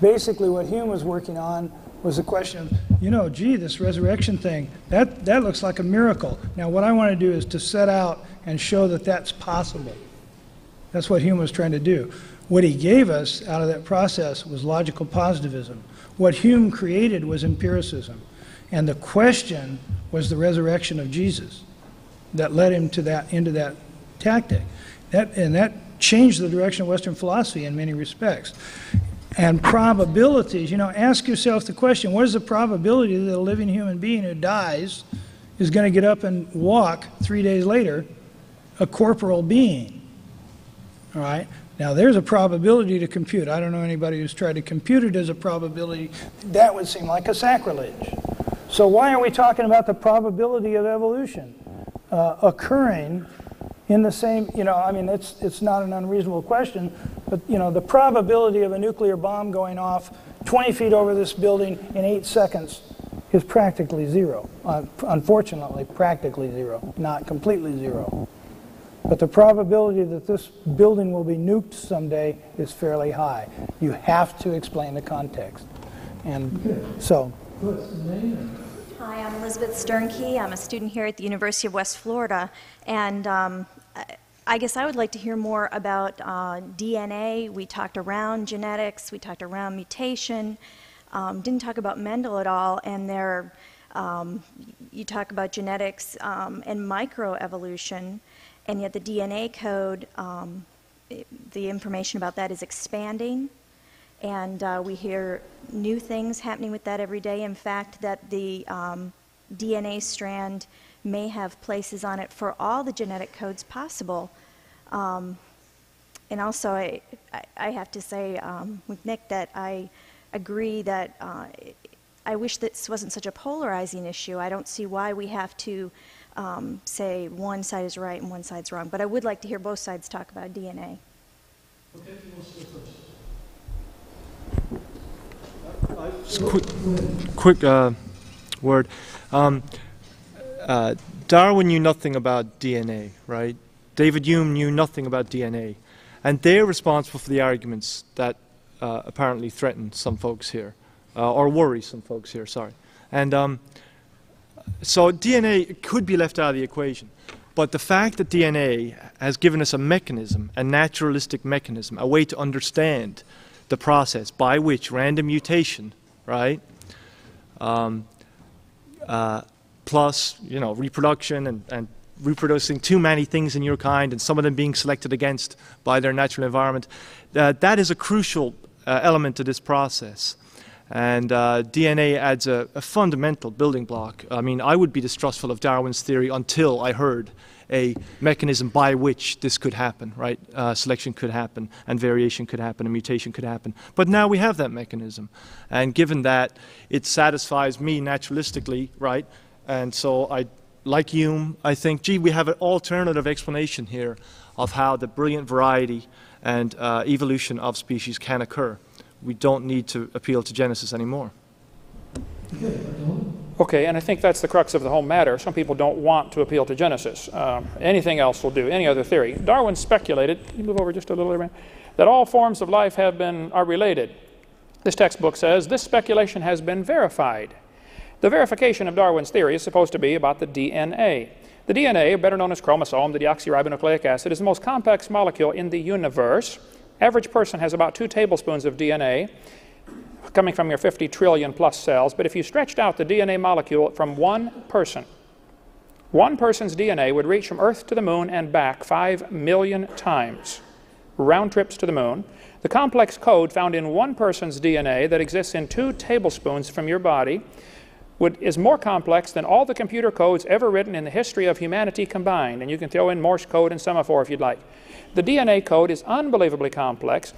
Basically, what Hume was working on was the question of, gee, this resurrection thing, that looks like a miracle. Now, what I want to do is to set out and show that that's possible. That's what Hume was trying to do. What he gave us out of that process was logical positivism. What Hume created was empiricism. And the question was the resurrection of Jesus that led him to into that tactic. That changed the direction of Western philosophy in many respects. And probabilities, ask yourself the question, what is the probability that a living human being who dies is going to get up and walk 3 days later, a corporal being? All right? Now, there's a probability to compute. I don't know anybody who's tried to compute it as a probability. That would seem like a sacrilege. So why are we talking about the probability of evolution occurring in the same, it's not an unreasonable question, but, the probability of a nuclear bomb going off 20 feet over this building in 8 seconds is practically zero. Unfortunately, practically zero, not completely zero. But the probability that this building will be nuked someday is fairly high. You have to explain the context. And so... Hi, I'm Elizabeth Sternke. I'm a student here at the University of West Florida. And I guess I would like to hear more about DNA. We talked around genetics. We talked around mutation. Didn't talk about Mendel at all. And you talk about genetics and microevolution. And yet the DNA code, the information about that is expanding. And we hear new things happening with that every day. In fact, that the DNA strand may have places on it for all the genetic codes possible. And also, I have to say with Nick that I agree that I wish this wasn't such a polarizing issue. I don't see why we have to say one side is right and one side's wrong. But I would like to hear both sides talk about DNA. Just quick word. Darwin knew nothing about DNA, right? David Hume knew nothing about DNA. And they're responsible for the arguments that apparently threaten some folks here, or worry some folks here, sorry. And so DNA could be left out of the equation. But the fact that DNA has given us a mechanism, a naturalistic mechanism, a way to understand the process by which random mutation, right, plus, reproduction and reproducing too many things in your kind and some of them being selected against by their natural environment, that is a crucial element to this process. And DNA adds a fundamental building block. I mean, I would be distrustful of Darwin's theory until I heard a mechanism by which this could happen, right? Selection could happen, and variation could happen, and mutation could happen. But now we have that mechanism. And given that, it satisfies me naturalistically, right? And so like Hume, I think, gee, we have an alternative explanation here of how the brilliant variety and evolution of species can occur. We don't need to appeal to Genesis anymore. Okay, and I think that's the crux of the whole matter. Some people don't want to appeal to Genesis. Anything else will do, any other theory. Darwin speculated, can you move over just a little bit, that all forms of life are related. This textbook says this speculation has been verified. The verification of Darwin's theory is supposed to be about the DNA. The DNA, better known as chromosome, the deoxyribonucleic acid, is the most complex molecule in the universe. Average person has about 2 tablespoons of DNA coming from your 50 trillion plus cells, but if you stretched out the DNA molecule from one person's DNA would reach from Earth to the moon and back 5 million times, round trips to the moon. The complex code found in one person's DNA that exists in 2 tablespoons from your body is more complex than all the computer codes ever written in the history of humanity combined, and you can throw in Morse code and semaphore if you'd like. The DNA code is unbelievably complex.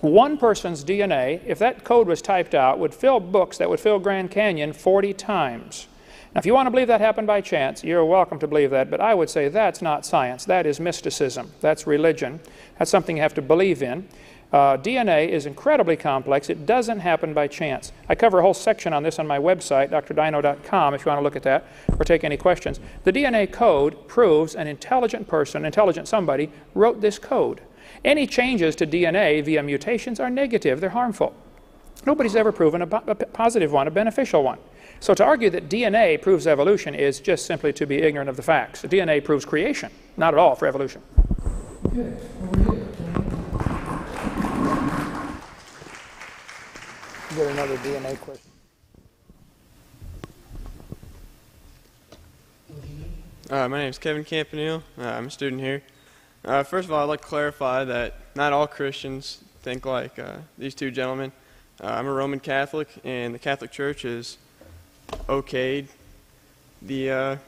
One person's DNA, if that code was typed out, would fill books that would fill Grand Canyon 40 times. Now, if you want to believe that happened by chance, you're welcome to believe that, but I would say that's not science. That is mysticism. That's religion. That's something you have to believe in. DNA is incredibly complex. It doesn't happen by chance. I cover a whole section on this on my website, drdino.com, if you want to look at that or take any questions. The DNA code proves an intelligent person, intelligent somebody, wrote this code. Any changes to DNA via mutations are negative. They're harmful. Nobody's ever proven a positive one, a beneficial one. So to argue that DNA proves evolution is just simply to be ignorant of the facts. DNA proves creation, not at all for evolution. Okay. Get another DNA question. My name is Kevin Campanile. I'm a student here. First of all, I'd like to clarify that not all Christians think like these two gentlemen. I'm a Roman Catholic, and the Catholic Church has okayed the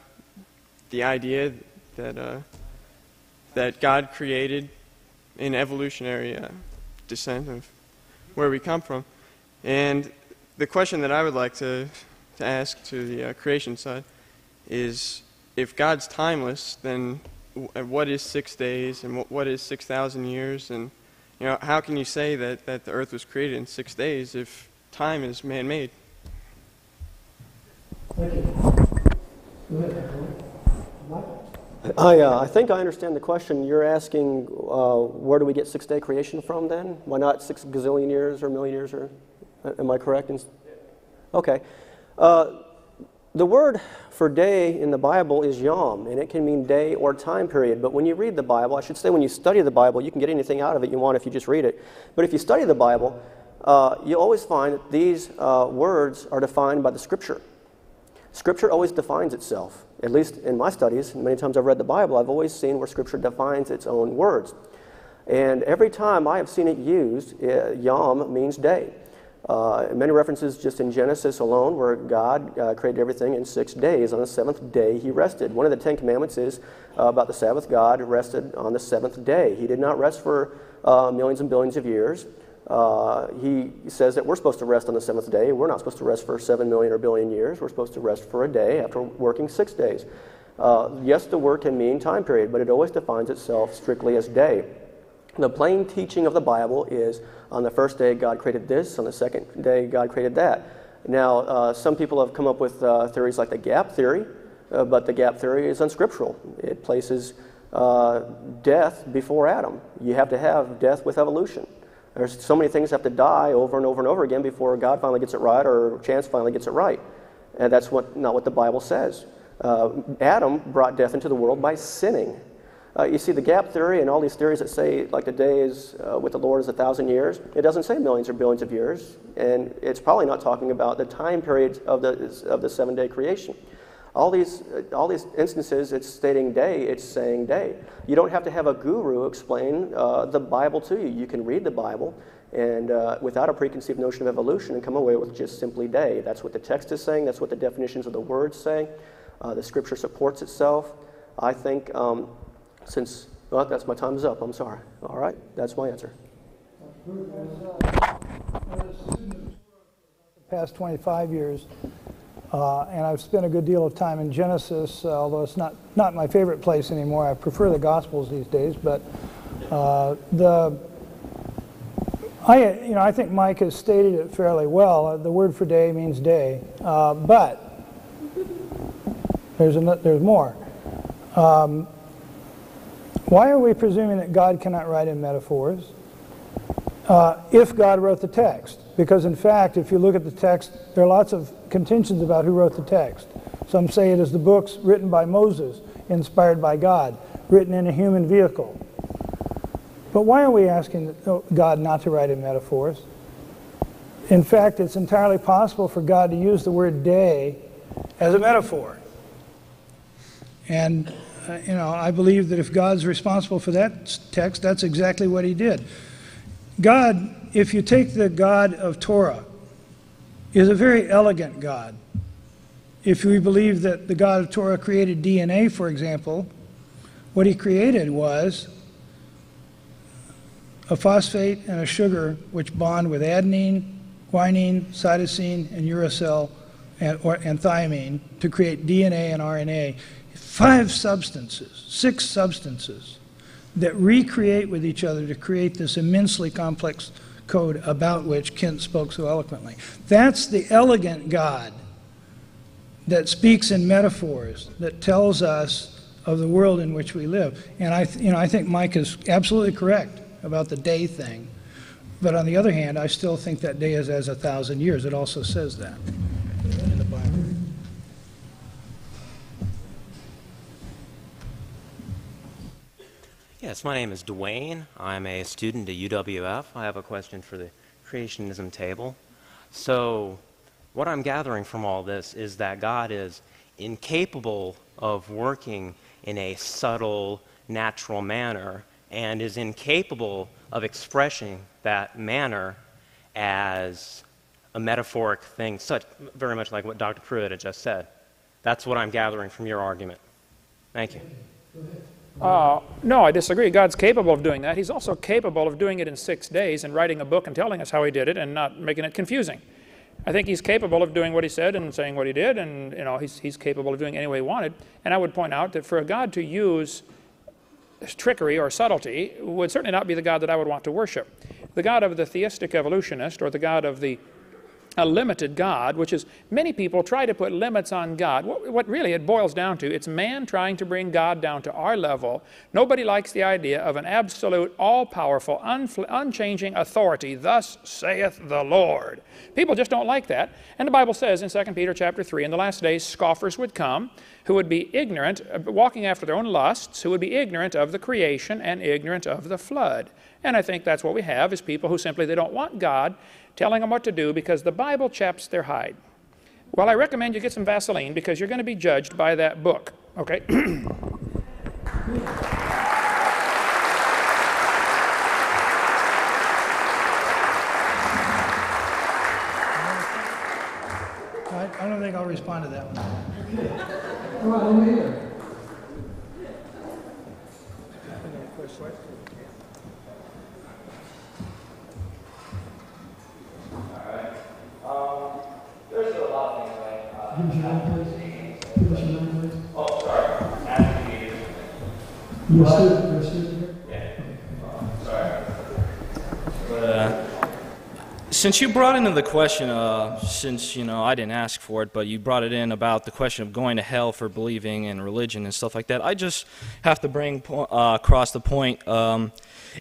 idea that God created an evolutionary descent of where we come from. And the question that I would like to ask to the creation side is, if God's timeless, then what is 6 days, and what is 6,000 years? And how can you say that the earth was created in 6 days if time is man-made? Thank you. Go ahead, Mike. I think I understand the question. You're asking where do we get 6-day creation from then? Why not 6 gazillion years or million years? Or am I correct? Okay. The word for day in the Bible is yom, and it can mean day or time period. But when you read the Bible, I should say when you study the Bible, you can get anything out of it you want if you just read it. But if you study the Bible, you always find that these words are defined by the Scripture. Scripture always defines itself. At least in my studies, many times I've read the Bible, I've always seen where Scripture defines its own words. And every time I have seen it used, yom means day. Many references just in Genesis alone where God created everything in 6 days. On the 7th day he rested. One of the 10 commandments is about the Sabbath. God rested on the 7th day. He did not rest for millions and billions of years. He says that we're supposed to rest on the 7th day. We're not supposed to rest for 7 million or billion years. We're supposed to rest for a day after working 6 days. Yes, the word can mean time period, but it always defines itself strictly as day. The plain teaching of the Bible is on the first day God created this, on the second day God created that. Now, some people have come up with theories like the gap theory, but the gap theory is unscriptural. It places death before Adam. You have to have death with evolution. There's so many things have to die over and over and over again before God finally gets it right or chance finally gets it right. And that's not what the Bible says. Adam brought death into the world by sinning. You see, the gap theory and all these theories that say, like, the day is with the Lord is 1,000 years, it doesn't say millions or billions of years, and it's probably not talking about the time period of the 7-day creation. All these instances, it's stating day, it's saying day. You don't have to have a guru explain the Bible to you. You can read the Bible and without a preconceived notion of evolution and come away with just simply day. That's what the text is saying. That's what the definitions of the words say. The Scripture supports itself. I think well, that's my time's up. I'm sorry. All right, that's my answer. The past 25 years, and I've spent a good deal of time in Genesis, although it's not my favorite place anymore. I prefer the Gospels these days, but I think Mike has stated it fairly well. The word for day means day, but there's more. Why are we presuming that God cannot write in metaphors if God wrote the text? Because in fact, if you look at the text, there are lots of contentions about who wrote the text. Some say it is the books written by Moses, inspired by God, written in a human vehicle. But why are we asking God not to write in metaphors? In fact, it's entirely possible for God to use the word day as a metaphor. And I believe that if God's responsible for that text, that's exactly what he did. God, if you take the God of Torah, is a very elegant God. If we believe that the God of Torah created DNA, for example, what he created was a phosphate and a sugar which bond with adenine, guanine, cytosine, and uracil and thymine to create DNA and RNA. 6 substances that recreate with each other to create this immensely complex code about which Kent spoke so eloquently. That's the elegant God that speaks in metaphors, that tells us of the world in which we live. And I think Mike is absolutely correct about the day thing. But on the other hand, I still think that day is as 1,000 years. It also says that in the Bible. Yes, my name is Dwayne. I'm a student at UWF. I have a question for the creationism table. So what I'm gathering from all this is that God is incapable of working in a subtle, natural manner and is incapable of expressing that manner as a metaphoric thing, very much like what Dr. Prewitt had just said. That's what I'm gathering from your argument. Thank you. No, I disagree. God's capable of doing that. He's also capable of doing it in 6 days and writing a book and telling us how he did it and not making it confusing. I think he's capable of doing what he said and saying what he did, and he's capable of doing it any way he wanted. And I would point out that for a God to use trickery or subtlety would certainly not be the God that I would want to worship. The God of the theistic evolutionist, or the God of a limited God, which is many people try to put limits on God. What really it boils down to, it's man trying to bring God down to our level. Nobody likes the idea of an absolute, all-powerful, unchanging authority. Thus saith the Lord. People just don't like that. And the Bible says in 2 Peter chapter 3, in the last days scoffers would come, who would be ignorant, walking after their own lusts, who would be ignorant of the creation and ignorant of the flood. And I think that's what we have, is people who simply, they don't want God telling them what to do because the Bible chaps their hide. Well, I recommend you get some Vaseline because you're going to be judged by that book, okay? I don't think I'll respond to that one. All right, over here. There's a lot of things like... Give us your name, please. Give us your name, please. Oh, sorry. Ashley. You're a student here? Yeah. Sorry. But, since you brought into the question, since, I didn't ask for it, but you brought it in about the question of going to hell for believing in religion and stuff like that, I just have to bring across the point,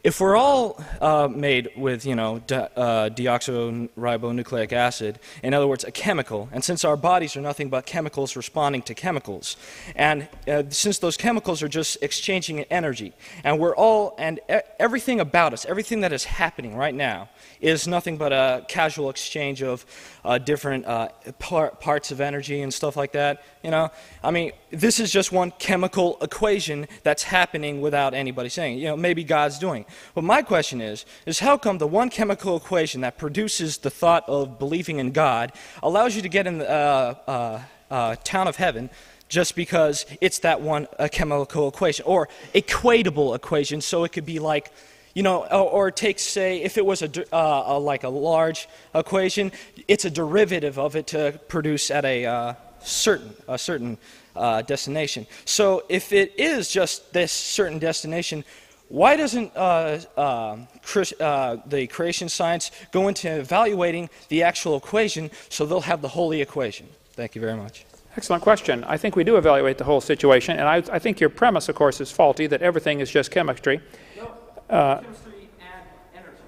if we're all made with, deoxyribonucleic acid, in other words, a chemical, and since our bodies are nothing but chemicals responding to chemicals, and since those chemicals are just exchanging energy, and everything about us, everything that is happening right now, is nothing but a casual exchange of different parts of energy and stuff like that, this is just one chemical equation that's happening without anybody saying it. Maybe God's doing it. But my question is how come the one chemical equation that produces the thought of believing in God allows you to get in the town of heaven just because it's that one chemical equation, or equatable equation, so it could be like, or take, say, if it was like a large equation, it's a derivative of it to produce at a certain destination. So if it is just this certain destination, why doesn't the creation science go into evaluating the actual equation so they'll have the holy equation? Thank you very much. Excellent question. I think we do evaluate the whole situation, and I think your premise, of course, is faulty, that everything is just chemistry. No, chemistry and energy.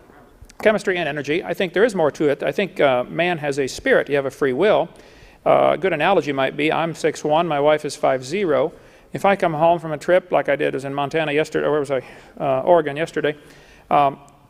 Chemistry and energy. I think there is more to it. I think man has a spirit. You have a free will. A good analogy might be, I'm 6'1", my wife is 5'0". If I come home from a trip like I did, was in Montana yesterday, or where was I? Oregon yesterday.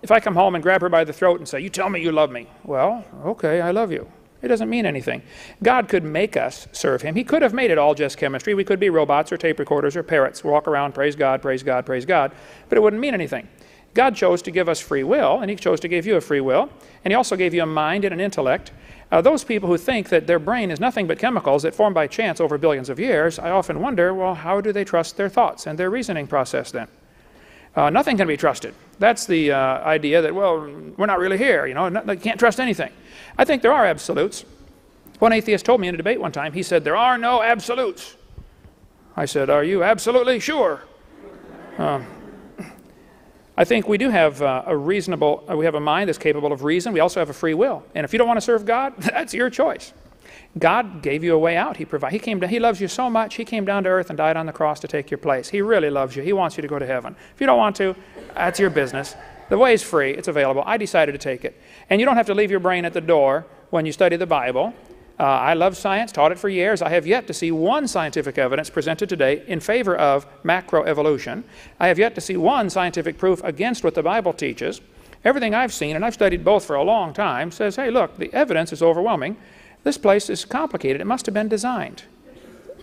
If I come home and grab her by the throat and say, you tell me you love me. Well, okay, I love you. It doesn't mean anything. God could make us serve him. He could have made it all just chemistry. We could be robots or tape recorders or parrots, walk around, praise God, praise God, praise God, but it wouldn't mean anything. God chose to give us free will, and he chose to give you a free will, and he also gave you a mind and an intellect. Those people who think that their brain is nothing but chemicals that form by chance over billions of years, I often wonder, well, how do they trust their thoughts and their reasoning process then? Nothing can be trusted. That's the idea that, well, we're not really here, you know, you can't trust anything. I think there are absolutes. One atheist told me in a debate one time, he said, there are no absolutes. I said, are you absolutely sure? I think we do have we have a mind that's capable of reason. We also have a free will. And if you don't want to serve God, that's your choice. God gave you a way out. He loves you so much, he came down to earth and died on the cross to take your place. He really loves you. He wants you to go to heaven. If you don't want to, that's your business. The way is free. It's available. I decided to take it. And you don't have to leave your brain at the door when you study the Bible. I love science, taught it for years. I have yet to see one scientific evidence presented today in favor of macroevolution. I have yet to see one scientific proof against what the Bible teaches. Everything I've seen, and I've studied both for a long time, says, hey, look, the evidence is overwhelming. This place is complicated. It must have been designed.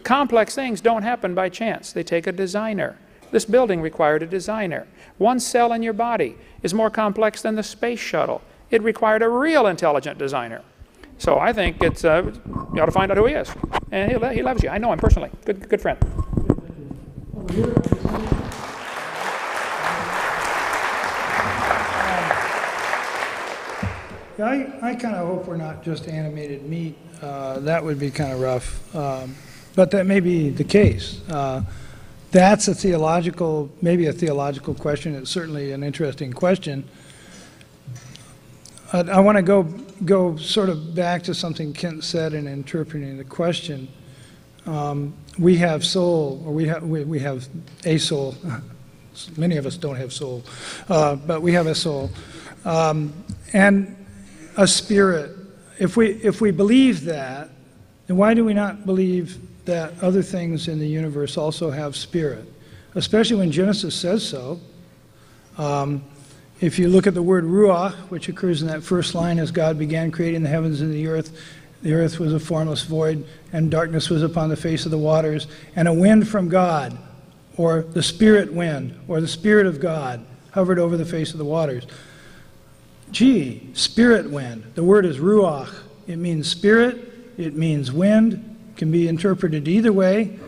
Complex things don't happen by chance. They take a designer. This building required a designer. One cell in your body is more complex than the space shuttle. It required a real intelligent designer. So I think it's, you ought to find out who he is. And he loves you. I know him personally. Good friend. I kind of hope we're not just animated meat. That would be kind of rough. But that may be the case. That's a theological, maybe a theological question. It's certainly an interesting question. I want to go sort of back to something Kent said in interpreting the question. We have soul, or we have a soul. Many of us don't have soul, but we have a soul and a spirit. If we believe that, then why do we not believe that other things in the universe also have spirit? Especially when Genesis says so. If you look at the word ruach, which occurs in that first line, as God began creating the heavens and the earth was a formless void, and darkness was upon the face of the waters, and a wind from God, or the spirit wind, or the spirit of God, hovered over the face of the waters. Gee, spirit wind. The word is ruach. It means spirit, it means wind, can be interpreted either way.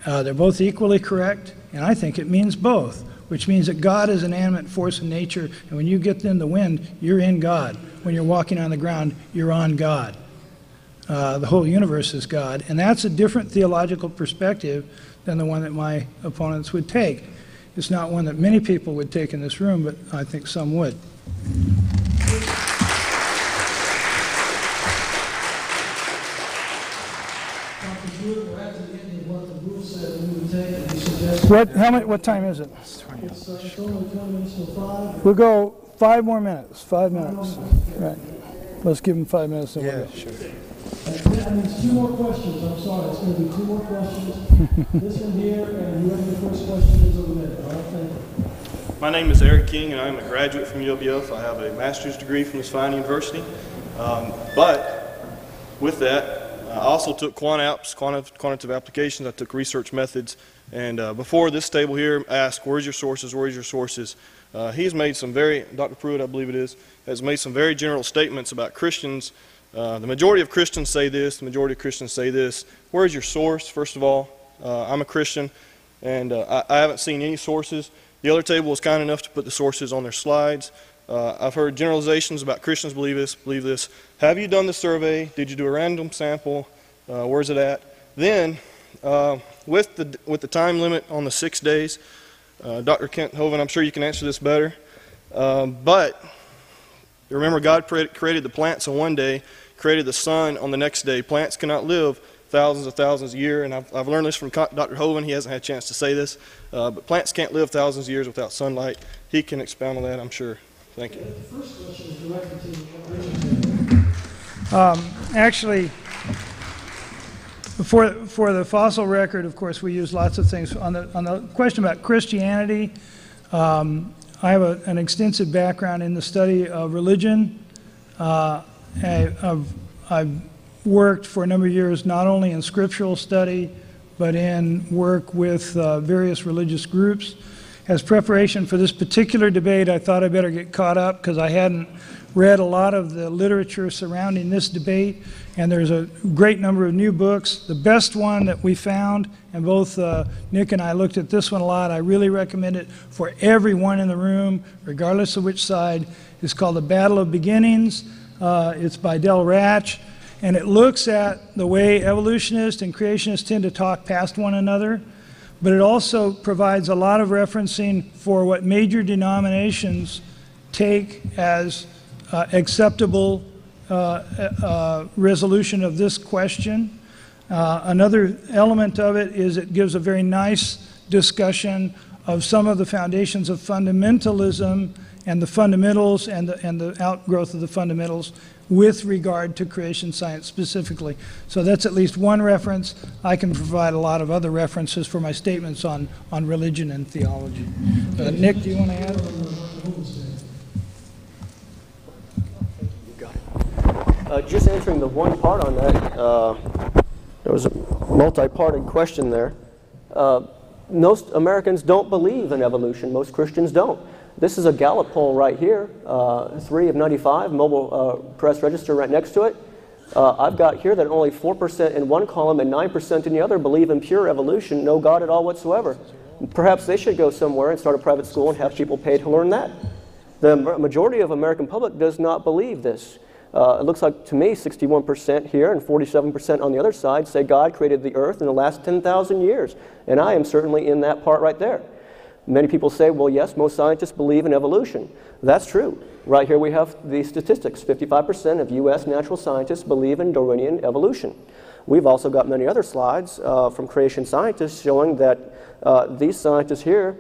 They're both equally correct, and I think it means both, which means that God is an animate force in nature, and when you get in the wind, you're in God. When you're walking on the ground, you're on God. The whole universe is God, and that's a different theological perspective than the one that my opponents would take. It's not one that many people would take in this room, but I think some would. What time is it? We'll go 5 more minutes. 5 minutes. Right. Let's give him 5 minutes. Yeah, sure. That means 2 more questions. I'm sorry. It's going to be 2 more questions. This one here, and whoever the first question is over there. All right, thank you. My name is Eric King, and I'm a graduate from UWF. I have a master's degree from this fine university. But with that, I also took quantitative applications. I took research methods. And before this table here asked, where's your sources, where's your sources? He's made some Dr. Prewitt, I believe it is, has made some very general statements about Christians. The majority of Christians say this, the majority of Christians say this. Where's your source, first of all? I'm a Christian, and I haven't seen any sources. The other table was kind enough to put the sources on their slides. I've heard generalizations about Christians believe this. Have you done the survey? Did you do a random sample? Where's it at? Then, with the time limit on the 6 days, Dr. Kent Hovind, I'm sure you can answer this better. But remember, God created the plants on one day, created the sun on the next day. Plants cannot live thousands of years, and I've learned this from Dr. Hovind. He hasn't had a chance to say this, but plants can't live thousands of years without sunlight. He can expound on that, I'm sure. Thank you. The first question is directed to Actually, for the fossil record, of course, we use lots of things. On the question about Christianity, I have an extensive background in the study of religion. I've worked for a number of years not only in scriptural study, but in work with various religious groups. As preparation for this particular debate, I thought I better get caught up because I hadn't read a lot of the literature surrounding this debate, and there's a great number of new books. The best one that we found, and both Nick and I looked at this one a lot, I really recommend it for everyone in the room, regardless of which side, is called The Battle of Beginnings. It's by Del Ratch, and it looks at the way evolutionists and creationists tend to talk past one another, but it also provides a lot of referencing for what major denominations take as acceptable resolution of this question. Another element of it is it gives a very nice discussion of some of the foundations of fundamentalism and the fundamentals and the outgrowth of the fundamentals with regard to creation science specifically. So that's at least one reference. I can provide a lot of other references for my statements on religion and theology. Nick, do you want to add? Just answering the one part on that, there was a multi-parted question there. Most Americans don't believe in evolution. Most Christians don't. This is a Gallup poll right here, 3 of 95, mobile press register right next to it. I've got here that only 4% in one column and 9% in the other believe in pure evolution, no God at all whatsoever. Perhaps they should go somewhere and start a private school and have people paid to learn that. The majority of American public does not believe this. It looks like to me 61% here and 47% on the other side say God created the earth in the last 10,000 years. And I am certainly in that part right there. Many people say, well, yes, most scientists believe in evolution. That's true. Right here we have the statistics. 55% of U.S. natural scientists believe in Darwinian evolution. We've also got many other slides from creation scientists showing that these scientists here,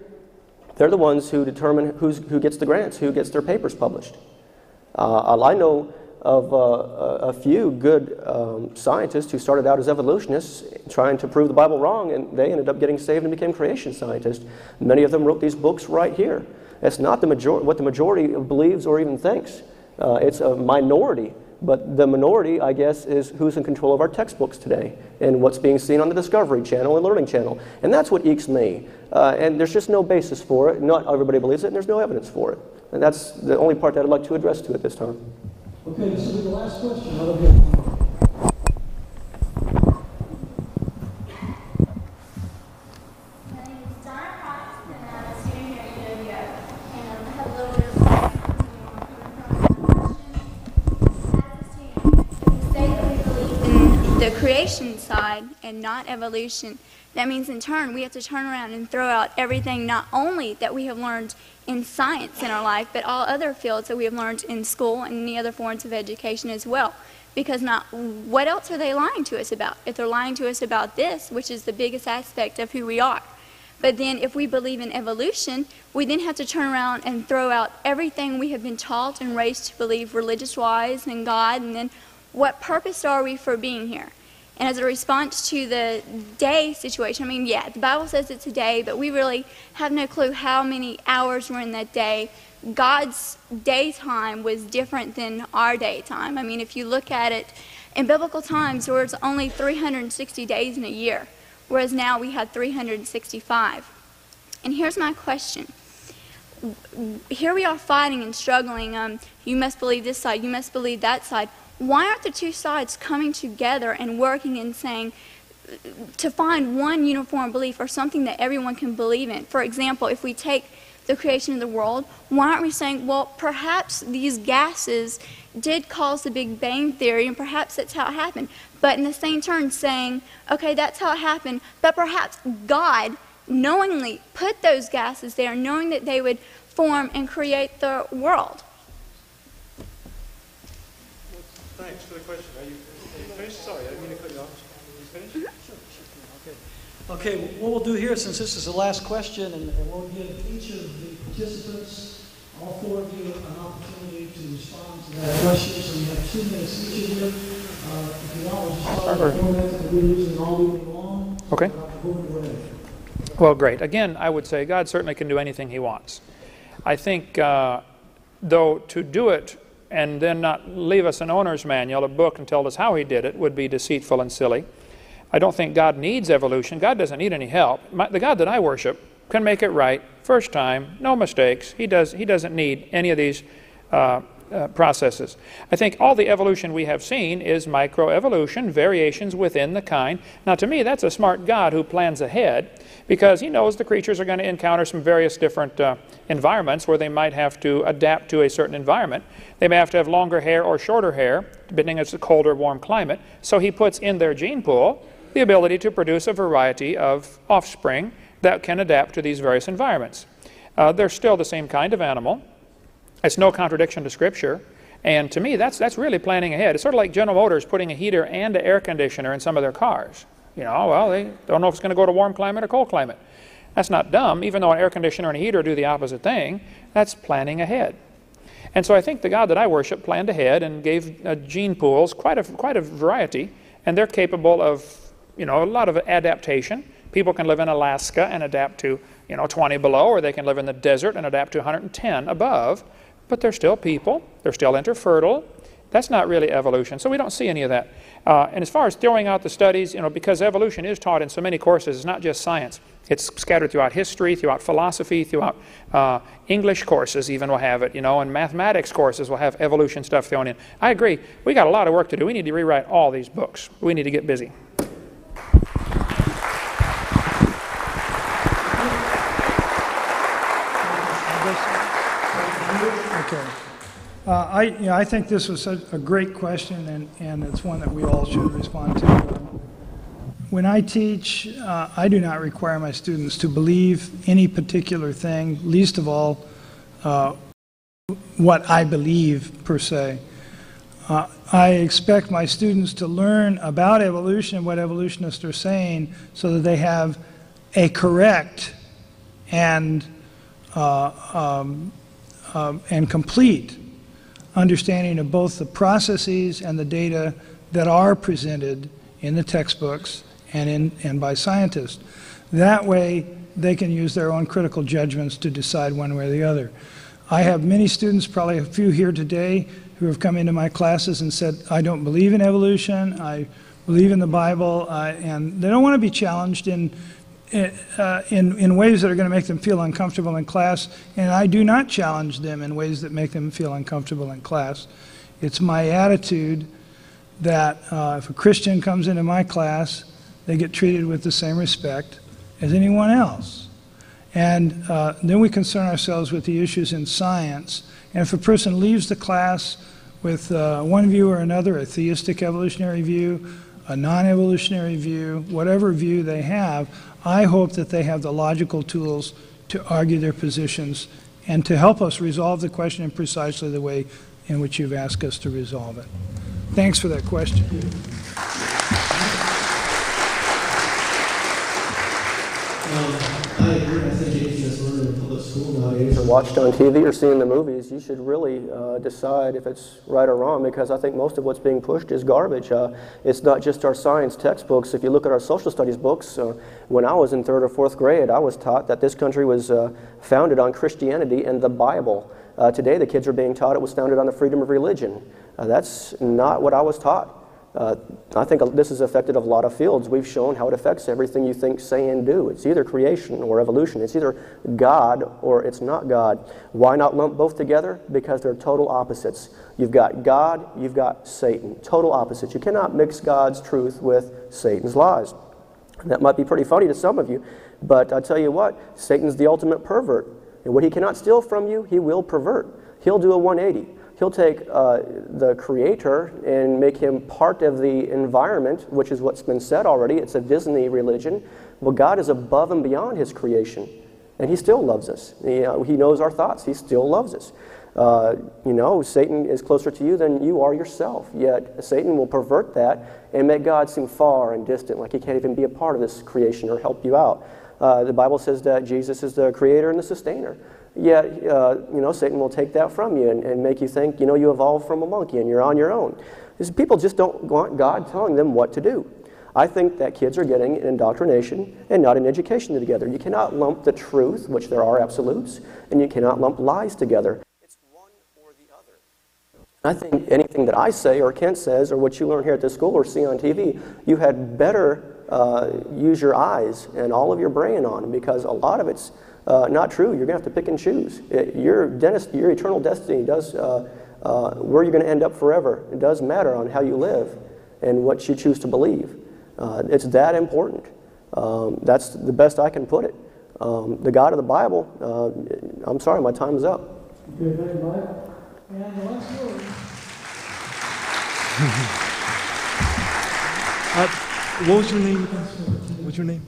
they're the ones who determine who gets the grants, who gets their papers published. I know of a few good scientists who started out as evolutionists trying to prove the Bible wrong, and they ended up getting saved and became creation scientists. Many of them wrote these books right here. It's not what the majority believes or even thinks. It's a minority, but the minority, I guess, is who's in control of our textbooks today and what's being seen on the Discovery Channel and Learning Channel. And that's what ekes me. And there's just no basis for it. Not everybody believes it, and there's no evidence for it. And that's the only part that I'd like to address to at this time. Okay, this will be the last question. I'll get the creation side and not evolution. That means in turn we have to turn around and throw out everything not only that we have learned in science in our life, but all other fields that we have learned in school and any other forms of education as well. Because what else are they lying to us about? If they're lying to us about this, which is the biggest aspect of who we are. But then if we believe in evolution, we then have to turn around and throw out everything we have been taught and raised to believe religious-wise in God, and then what purpose are we for being here? And as a response to the day situation, I mean, yeah, the Bible says it's a day, but we really have no clue how many hours were in that day. God's daytime was different than our daytime. I mean, if you look at it, in biblical times, there was only 360 days in a year, whereas now we have 365. And here's my question. Here we are fighting and struggling. You must believe this side, you must believe that side. Why aren't the two sides coming together and working and saying, to find one uniform belief or something that everyone can believe in? For example, if we take the creation of the world, why aren't we saying, well, perhaps these gases did cause the Big Bang Theory, and perhaps that's how it happened. But in the same turn saying, okay, that's how it happened, but perhaps God knowingly put those gases there, knowing that they would form and create the world. Thanks for the question. Are you finished? Sorry, I didn't mean to cut you off. You finished? Okay, what we'll do here, since this is the last question, and we'll give each of the participants, all four of you, an opportunity to respond to that question. So you have 2 minutes each of you. If you want, we'll just follow the format that we're using all week long. Okay. Well, great. Again, I would say God certainly can do anything He wants. I think, though, to do it and then not leave us an owner's manual, a book, and tell us how He did it would be deceitful and silly. I don't think God needs evolution. God doesn't need any help. The God that I worship can make it right first time, no mistakes. He doesn't need any of these processes. I think all the evolution we have seen is microevolution, variations within the kind. Now, to me, that's a smart God who plans ahead, because He knows the creatures are going to encounter some various different environments where they might have to adapt to a certain environment. They may have to have longer hair or shorter hair, depending on if it's a cold or warm climate. So He puts in their gene pool the ability to produce a variety of offspring that can adapt to these various environments. They're still the same kind of animal. It's no contradiction to Scripture. And to me, that's really planning ahead. It's sort of like General Motors putting a heater and an air conditioner in some of their cars. You know, well, they don't know if it's going to go to warm climate or cold climate. That's not dumb. Even though an air conditioner and a heater do the opposite thing, that's planning ahead. And so I think the God that I worship planned ahead and gave gene pools quite a variety, and they're capable of, you know, a lot of adaptation. People can live in Alaska and adapt to, 20 below, or they can live in the desert and adapt to 110 above, but they're still people. They're still interfertile. That's not really evolution, so we don't see any of that. And as far as throwing out the studies, because evolution is taught in so many courses, it's not just science. It's scattered throughout history, throughout philosophy, throughout English courses even will have it, and mathematics courses will have evolution stuff thrown in. I agree. We got a lot of work to do. We need to rewrite all these books. We need to get busy. Okay. I think this was a great question, and it's one that we all should respond to. When I teach, I do not require my students to believe any particular thing, least of all what I believe, per se. I expect my students to learn about evolution and what evolutionists are saying so that they have a correct and complete understanding of both the processes and the data that are presented in the textbooks and by scientists. That way, they can use their own critical judgments to decide one way or the other. I have many students, probably a few here today, who have come into my classes and said, I don't believe in evolution, I believe in the Bible, and they don't want to be challenged in ways that are going to make them feel uncomfortable in class, and I do not challenge them in ways that make them feel uncomfortable in class. It's my attitude that if a Christian comes into my class, they get treated with the same respect as anyone else. And then we concern ourselves with the issues in science. And if a person leaves the class with one view or another, a theistic evolutionary view, a non-evolutionary view, whatever view they have, I hope that they have the logical tools to argue their positions and to help us resolve the question in precisely the way in which you've asked us to resolve it. Thanks for that question. I agree. I think anything that's learned in public school nowadays, Or watched on TV or seen in the movies, you should really decide if it's right or wrong, because I think most of what's being pushed is garbage. It's not just our science textbooks. If you look at our social studies books, when I was in 3rd or 4th grade, I was taught that this country was founded on Christianity and the Bible. Today, the kids are being taught it was founded on the freedom of religion. That's not what I was taught. I think this has affected a lot of fields. We've shown how it affects everything you think, say, and do. It's either creation or evolution. It's either God or it's not God. Why not lump both together? Because they're total opposites. You've got God, you've got Satan. Total opposites. You cannot mix God's truth with Satan's lies. And that might be pretty funny to some of you, but I tell you what, Satan's the ultimate pervert. And what he cannot steal from you, he will pervert. He'll do a 180. He'll take the Creator and make him part of the environment, which is what's been said already. It's a Disney religion. Well, God is above and beyond His creation, and He still loves us. He knows our thoughts. He still loves us. Satan is closer to you than you are yourself, yet Satan will pervert that and make God seem far and distant, like He can't even be a part of this creation or help you out. The Bible says that Jesus is the creator and the sustainer. Yet, Satan will take that from you and make you think, you evolved from a monkey and you're on your own. People just don't want God telling them what to do. I think that kids are getting an indoctrination and not an education together. You cannot lump the truth, which there are absolutes, and you cannot lump lies together. It's one or the other. I think anything that I say or Kent says or what you learn here at this school or see on TV, you had better use your eyes and all of your brain on, because a lot of it's not true. You're going to have to pick and choose. Your eternal destiny does, where you're going to end up forever, it does matter on how you live and what you choose to believe. It's that important. That's the best I can put it. The God of the Bible, I'm sorry, my time is up. Okay, thank you, Mike. And the last word. What was your name again? What's your name?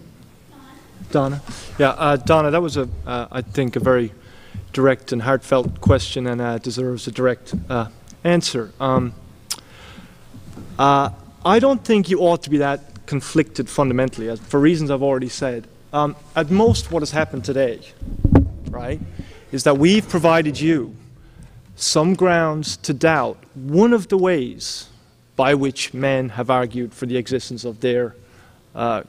Donna. Yeah, Donna, that was, I think, a very direct and heartfelt question, and deserves a direct answer. I don't think you ought to be that conflicted fundamentally, for reasons I've already said. At most, what has happened today, right, is that we've provided you some grounds to doubt one of the ways by which men have argued for the existence of their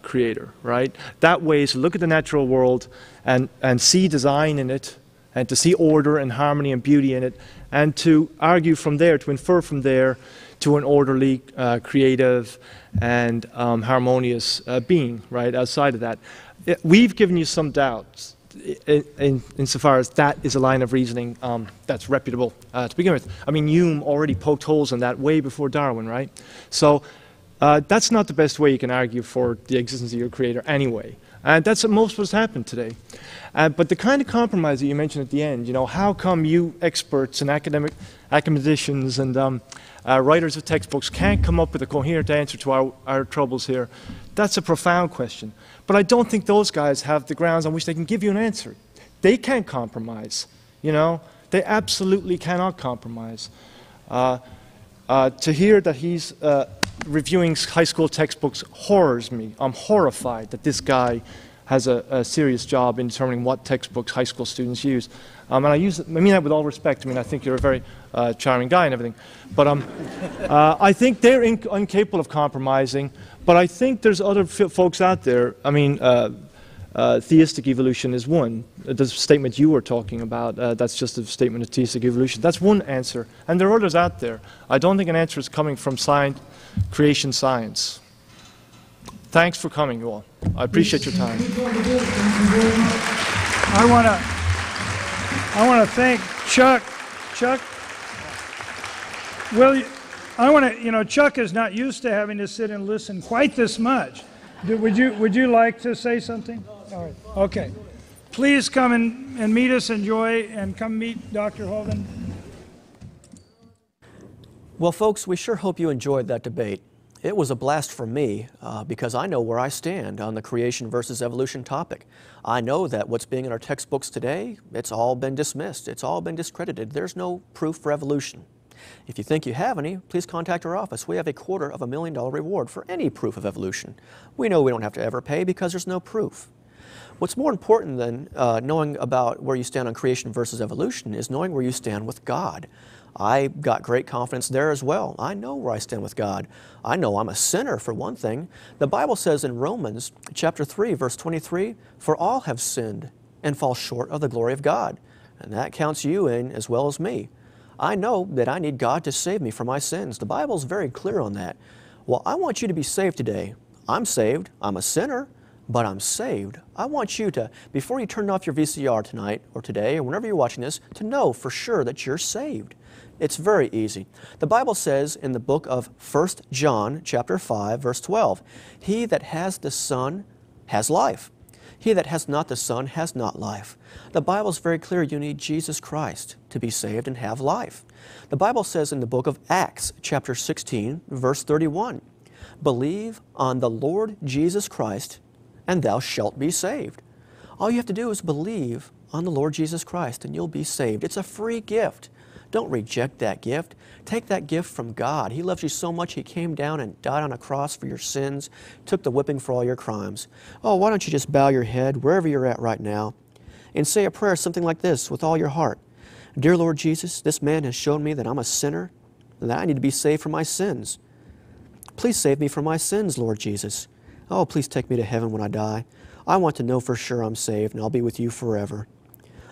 creator, right? That way is to look at the natural world and see design in it, and to see order and harmony and beauty in it, and to argue from there, to infer from there to an orderly, creative, and harmonious being, right, outside of that. We've given you some doubts insofar as that is a line of reasoning that's reputable to begin with. I mean, Hume already poked holes in that way before Darwin, right? So that's not the best way you can argue for the existence of your creator anyway. And that's what most of what's happened today. But the kind of compromise that you mentioned at the end, how come you experts and academicians and writers of textbooks can't come up with a coherent answer to our troubles here? That's a profound question. But I don't think those guys have the grounds on which they can give you an answer. They can't compromise, They absolutely cannot compromise. To hear that he's reviewing high school textbooks horrors me. I'm horrified that this guy has a serious job in determining what textbooks high school students use. And I mean that with all respect. I mean, I think you're a very charming guy and everything. But I think they're incapable of compromising. But I think there's other folks out there. I mean, theistic evolution is one. The statement you were talking about, that's just a statement of theistic evolution. That's one answer. And there are others out there. I don't think an answer is coming from creation science. Thanks for coming, you all. I appreciate your time. I want to thank Chuck. Chuck, well, Chuck is not used to having to sit and listen quite this much. Would you like to say something? All right. Okay. Please come and meet us, enjoy, and come meet Dr. Hovind. Well, folks, we sure hope you enjoyed that debate. It was a blast for me because I know where I stand on the creation versus evolution topic. I know that what's being in our textbooks today, it's all been dismissed. It's all been discredited. There's no proof for evolution. If you think you have any, please contact our office. We have a $250,000 reward for any proof of evolution. We know we don't have to ever pay because there's no proof. What's more important than knowing about where you stand on creation versus evolution is knowing where you stand with God. I got great confidence there as well. I know where I stand with God. I know I'm a sinner, for one thing. The Bible says in Romans chapter 3, verse 23, "For all have sinned and fall short of the glory of God." And that counts you in as well as me. I know that I need God to save me from my sins. The Bible's very clear on that. Well, I want you to be saved today. I'm saved. I'm a sinner, but I'm saved. I want you to, before you turn off your VCR tonight or today or whenever you're watching this, to know for sure that you're saved. It's very easy. The Bible says in the book of 1 John chapter 5, verse 12, "He that has the Son has life. He that has not the Son has not life." The Bible's very clear. You need Jesus Christ to be saved and have life. The Bible says in the book of Acts chapter 16, verse 31, "Believe on the Lord Jesus Christ, and thou shalt be saved. All you have to do is believe on the Lord Jesus Christ, and you'll be saved. It's a free gift. Don't reject that gift. Take that gift from God. He loves you so much, He came down and died on a cross for your sins, took the whipping for all your crimes. Oh, why don't you just bow your head wherever you're at right now and say a prayer something like this with all your heart. Dear Lord Jesus, this man has shown me that I'm a sinner and that I need to be saved from my sins. Please save me from my sins, Lord Jesus. Oh, please take me to heaven when I die. I want to know for sure I'm saved and I'll be with you forever.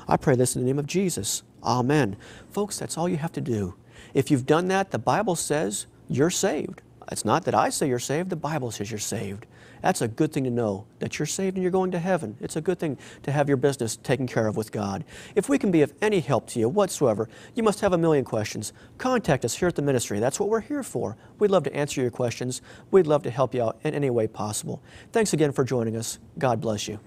I pray this in the name of Jesus. Amen. Folks, that's all you have to do. If you've done that, the Bible says you're saved. It's not that I say you're saved, the Bible says you're saved. That's a good thing to know, that you're saved and you're going to heaven. It's a good thing to have your business taken care of with God. If we can be of any help to you whatsoever, you must have a million questions. Contact us here at the ministry. That's what we're here for. We'd love to answer your questions. We'd love to help you out in any way possible. Thanks again for joining us. God bless you.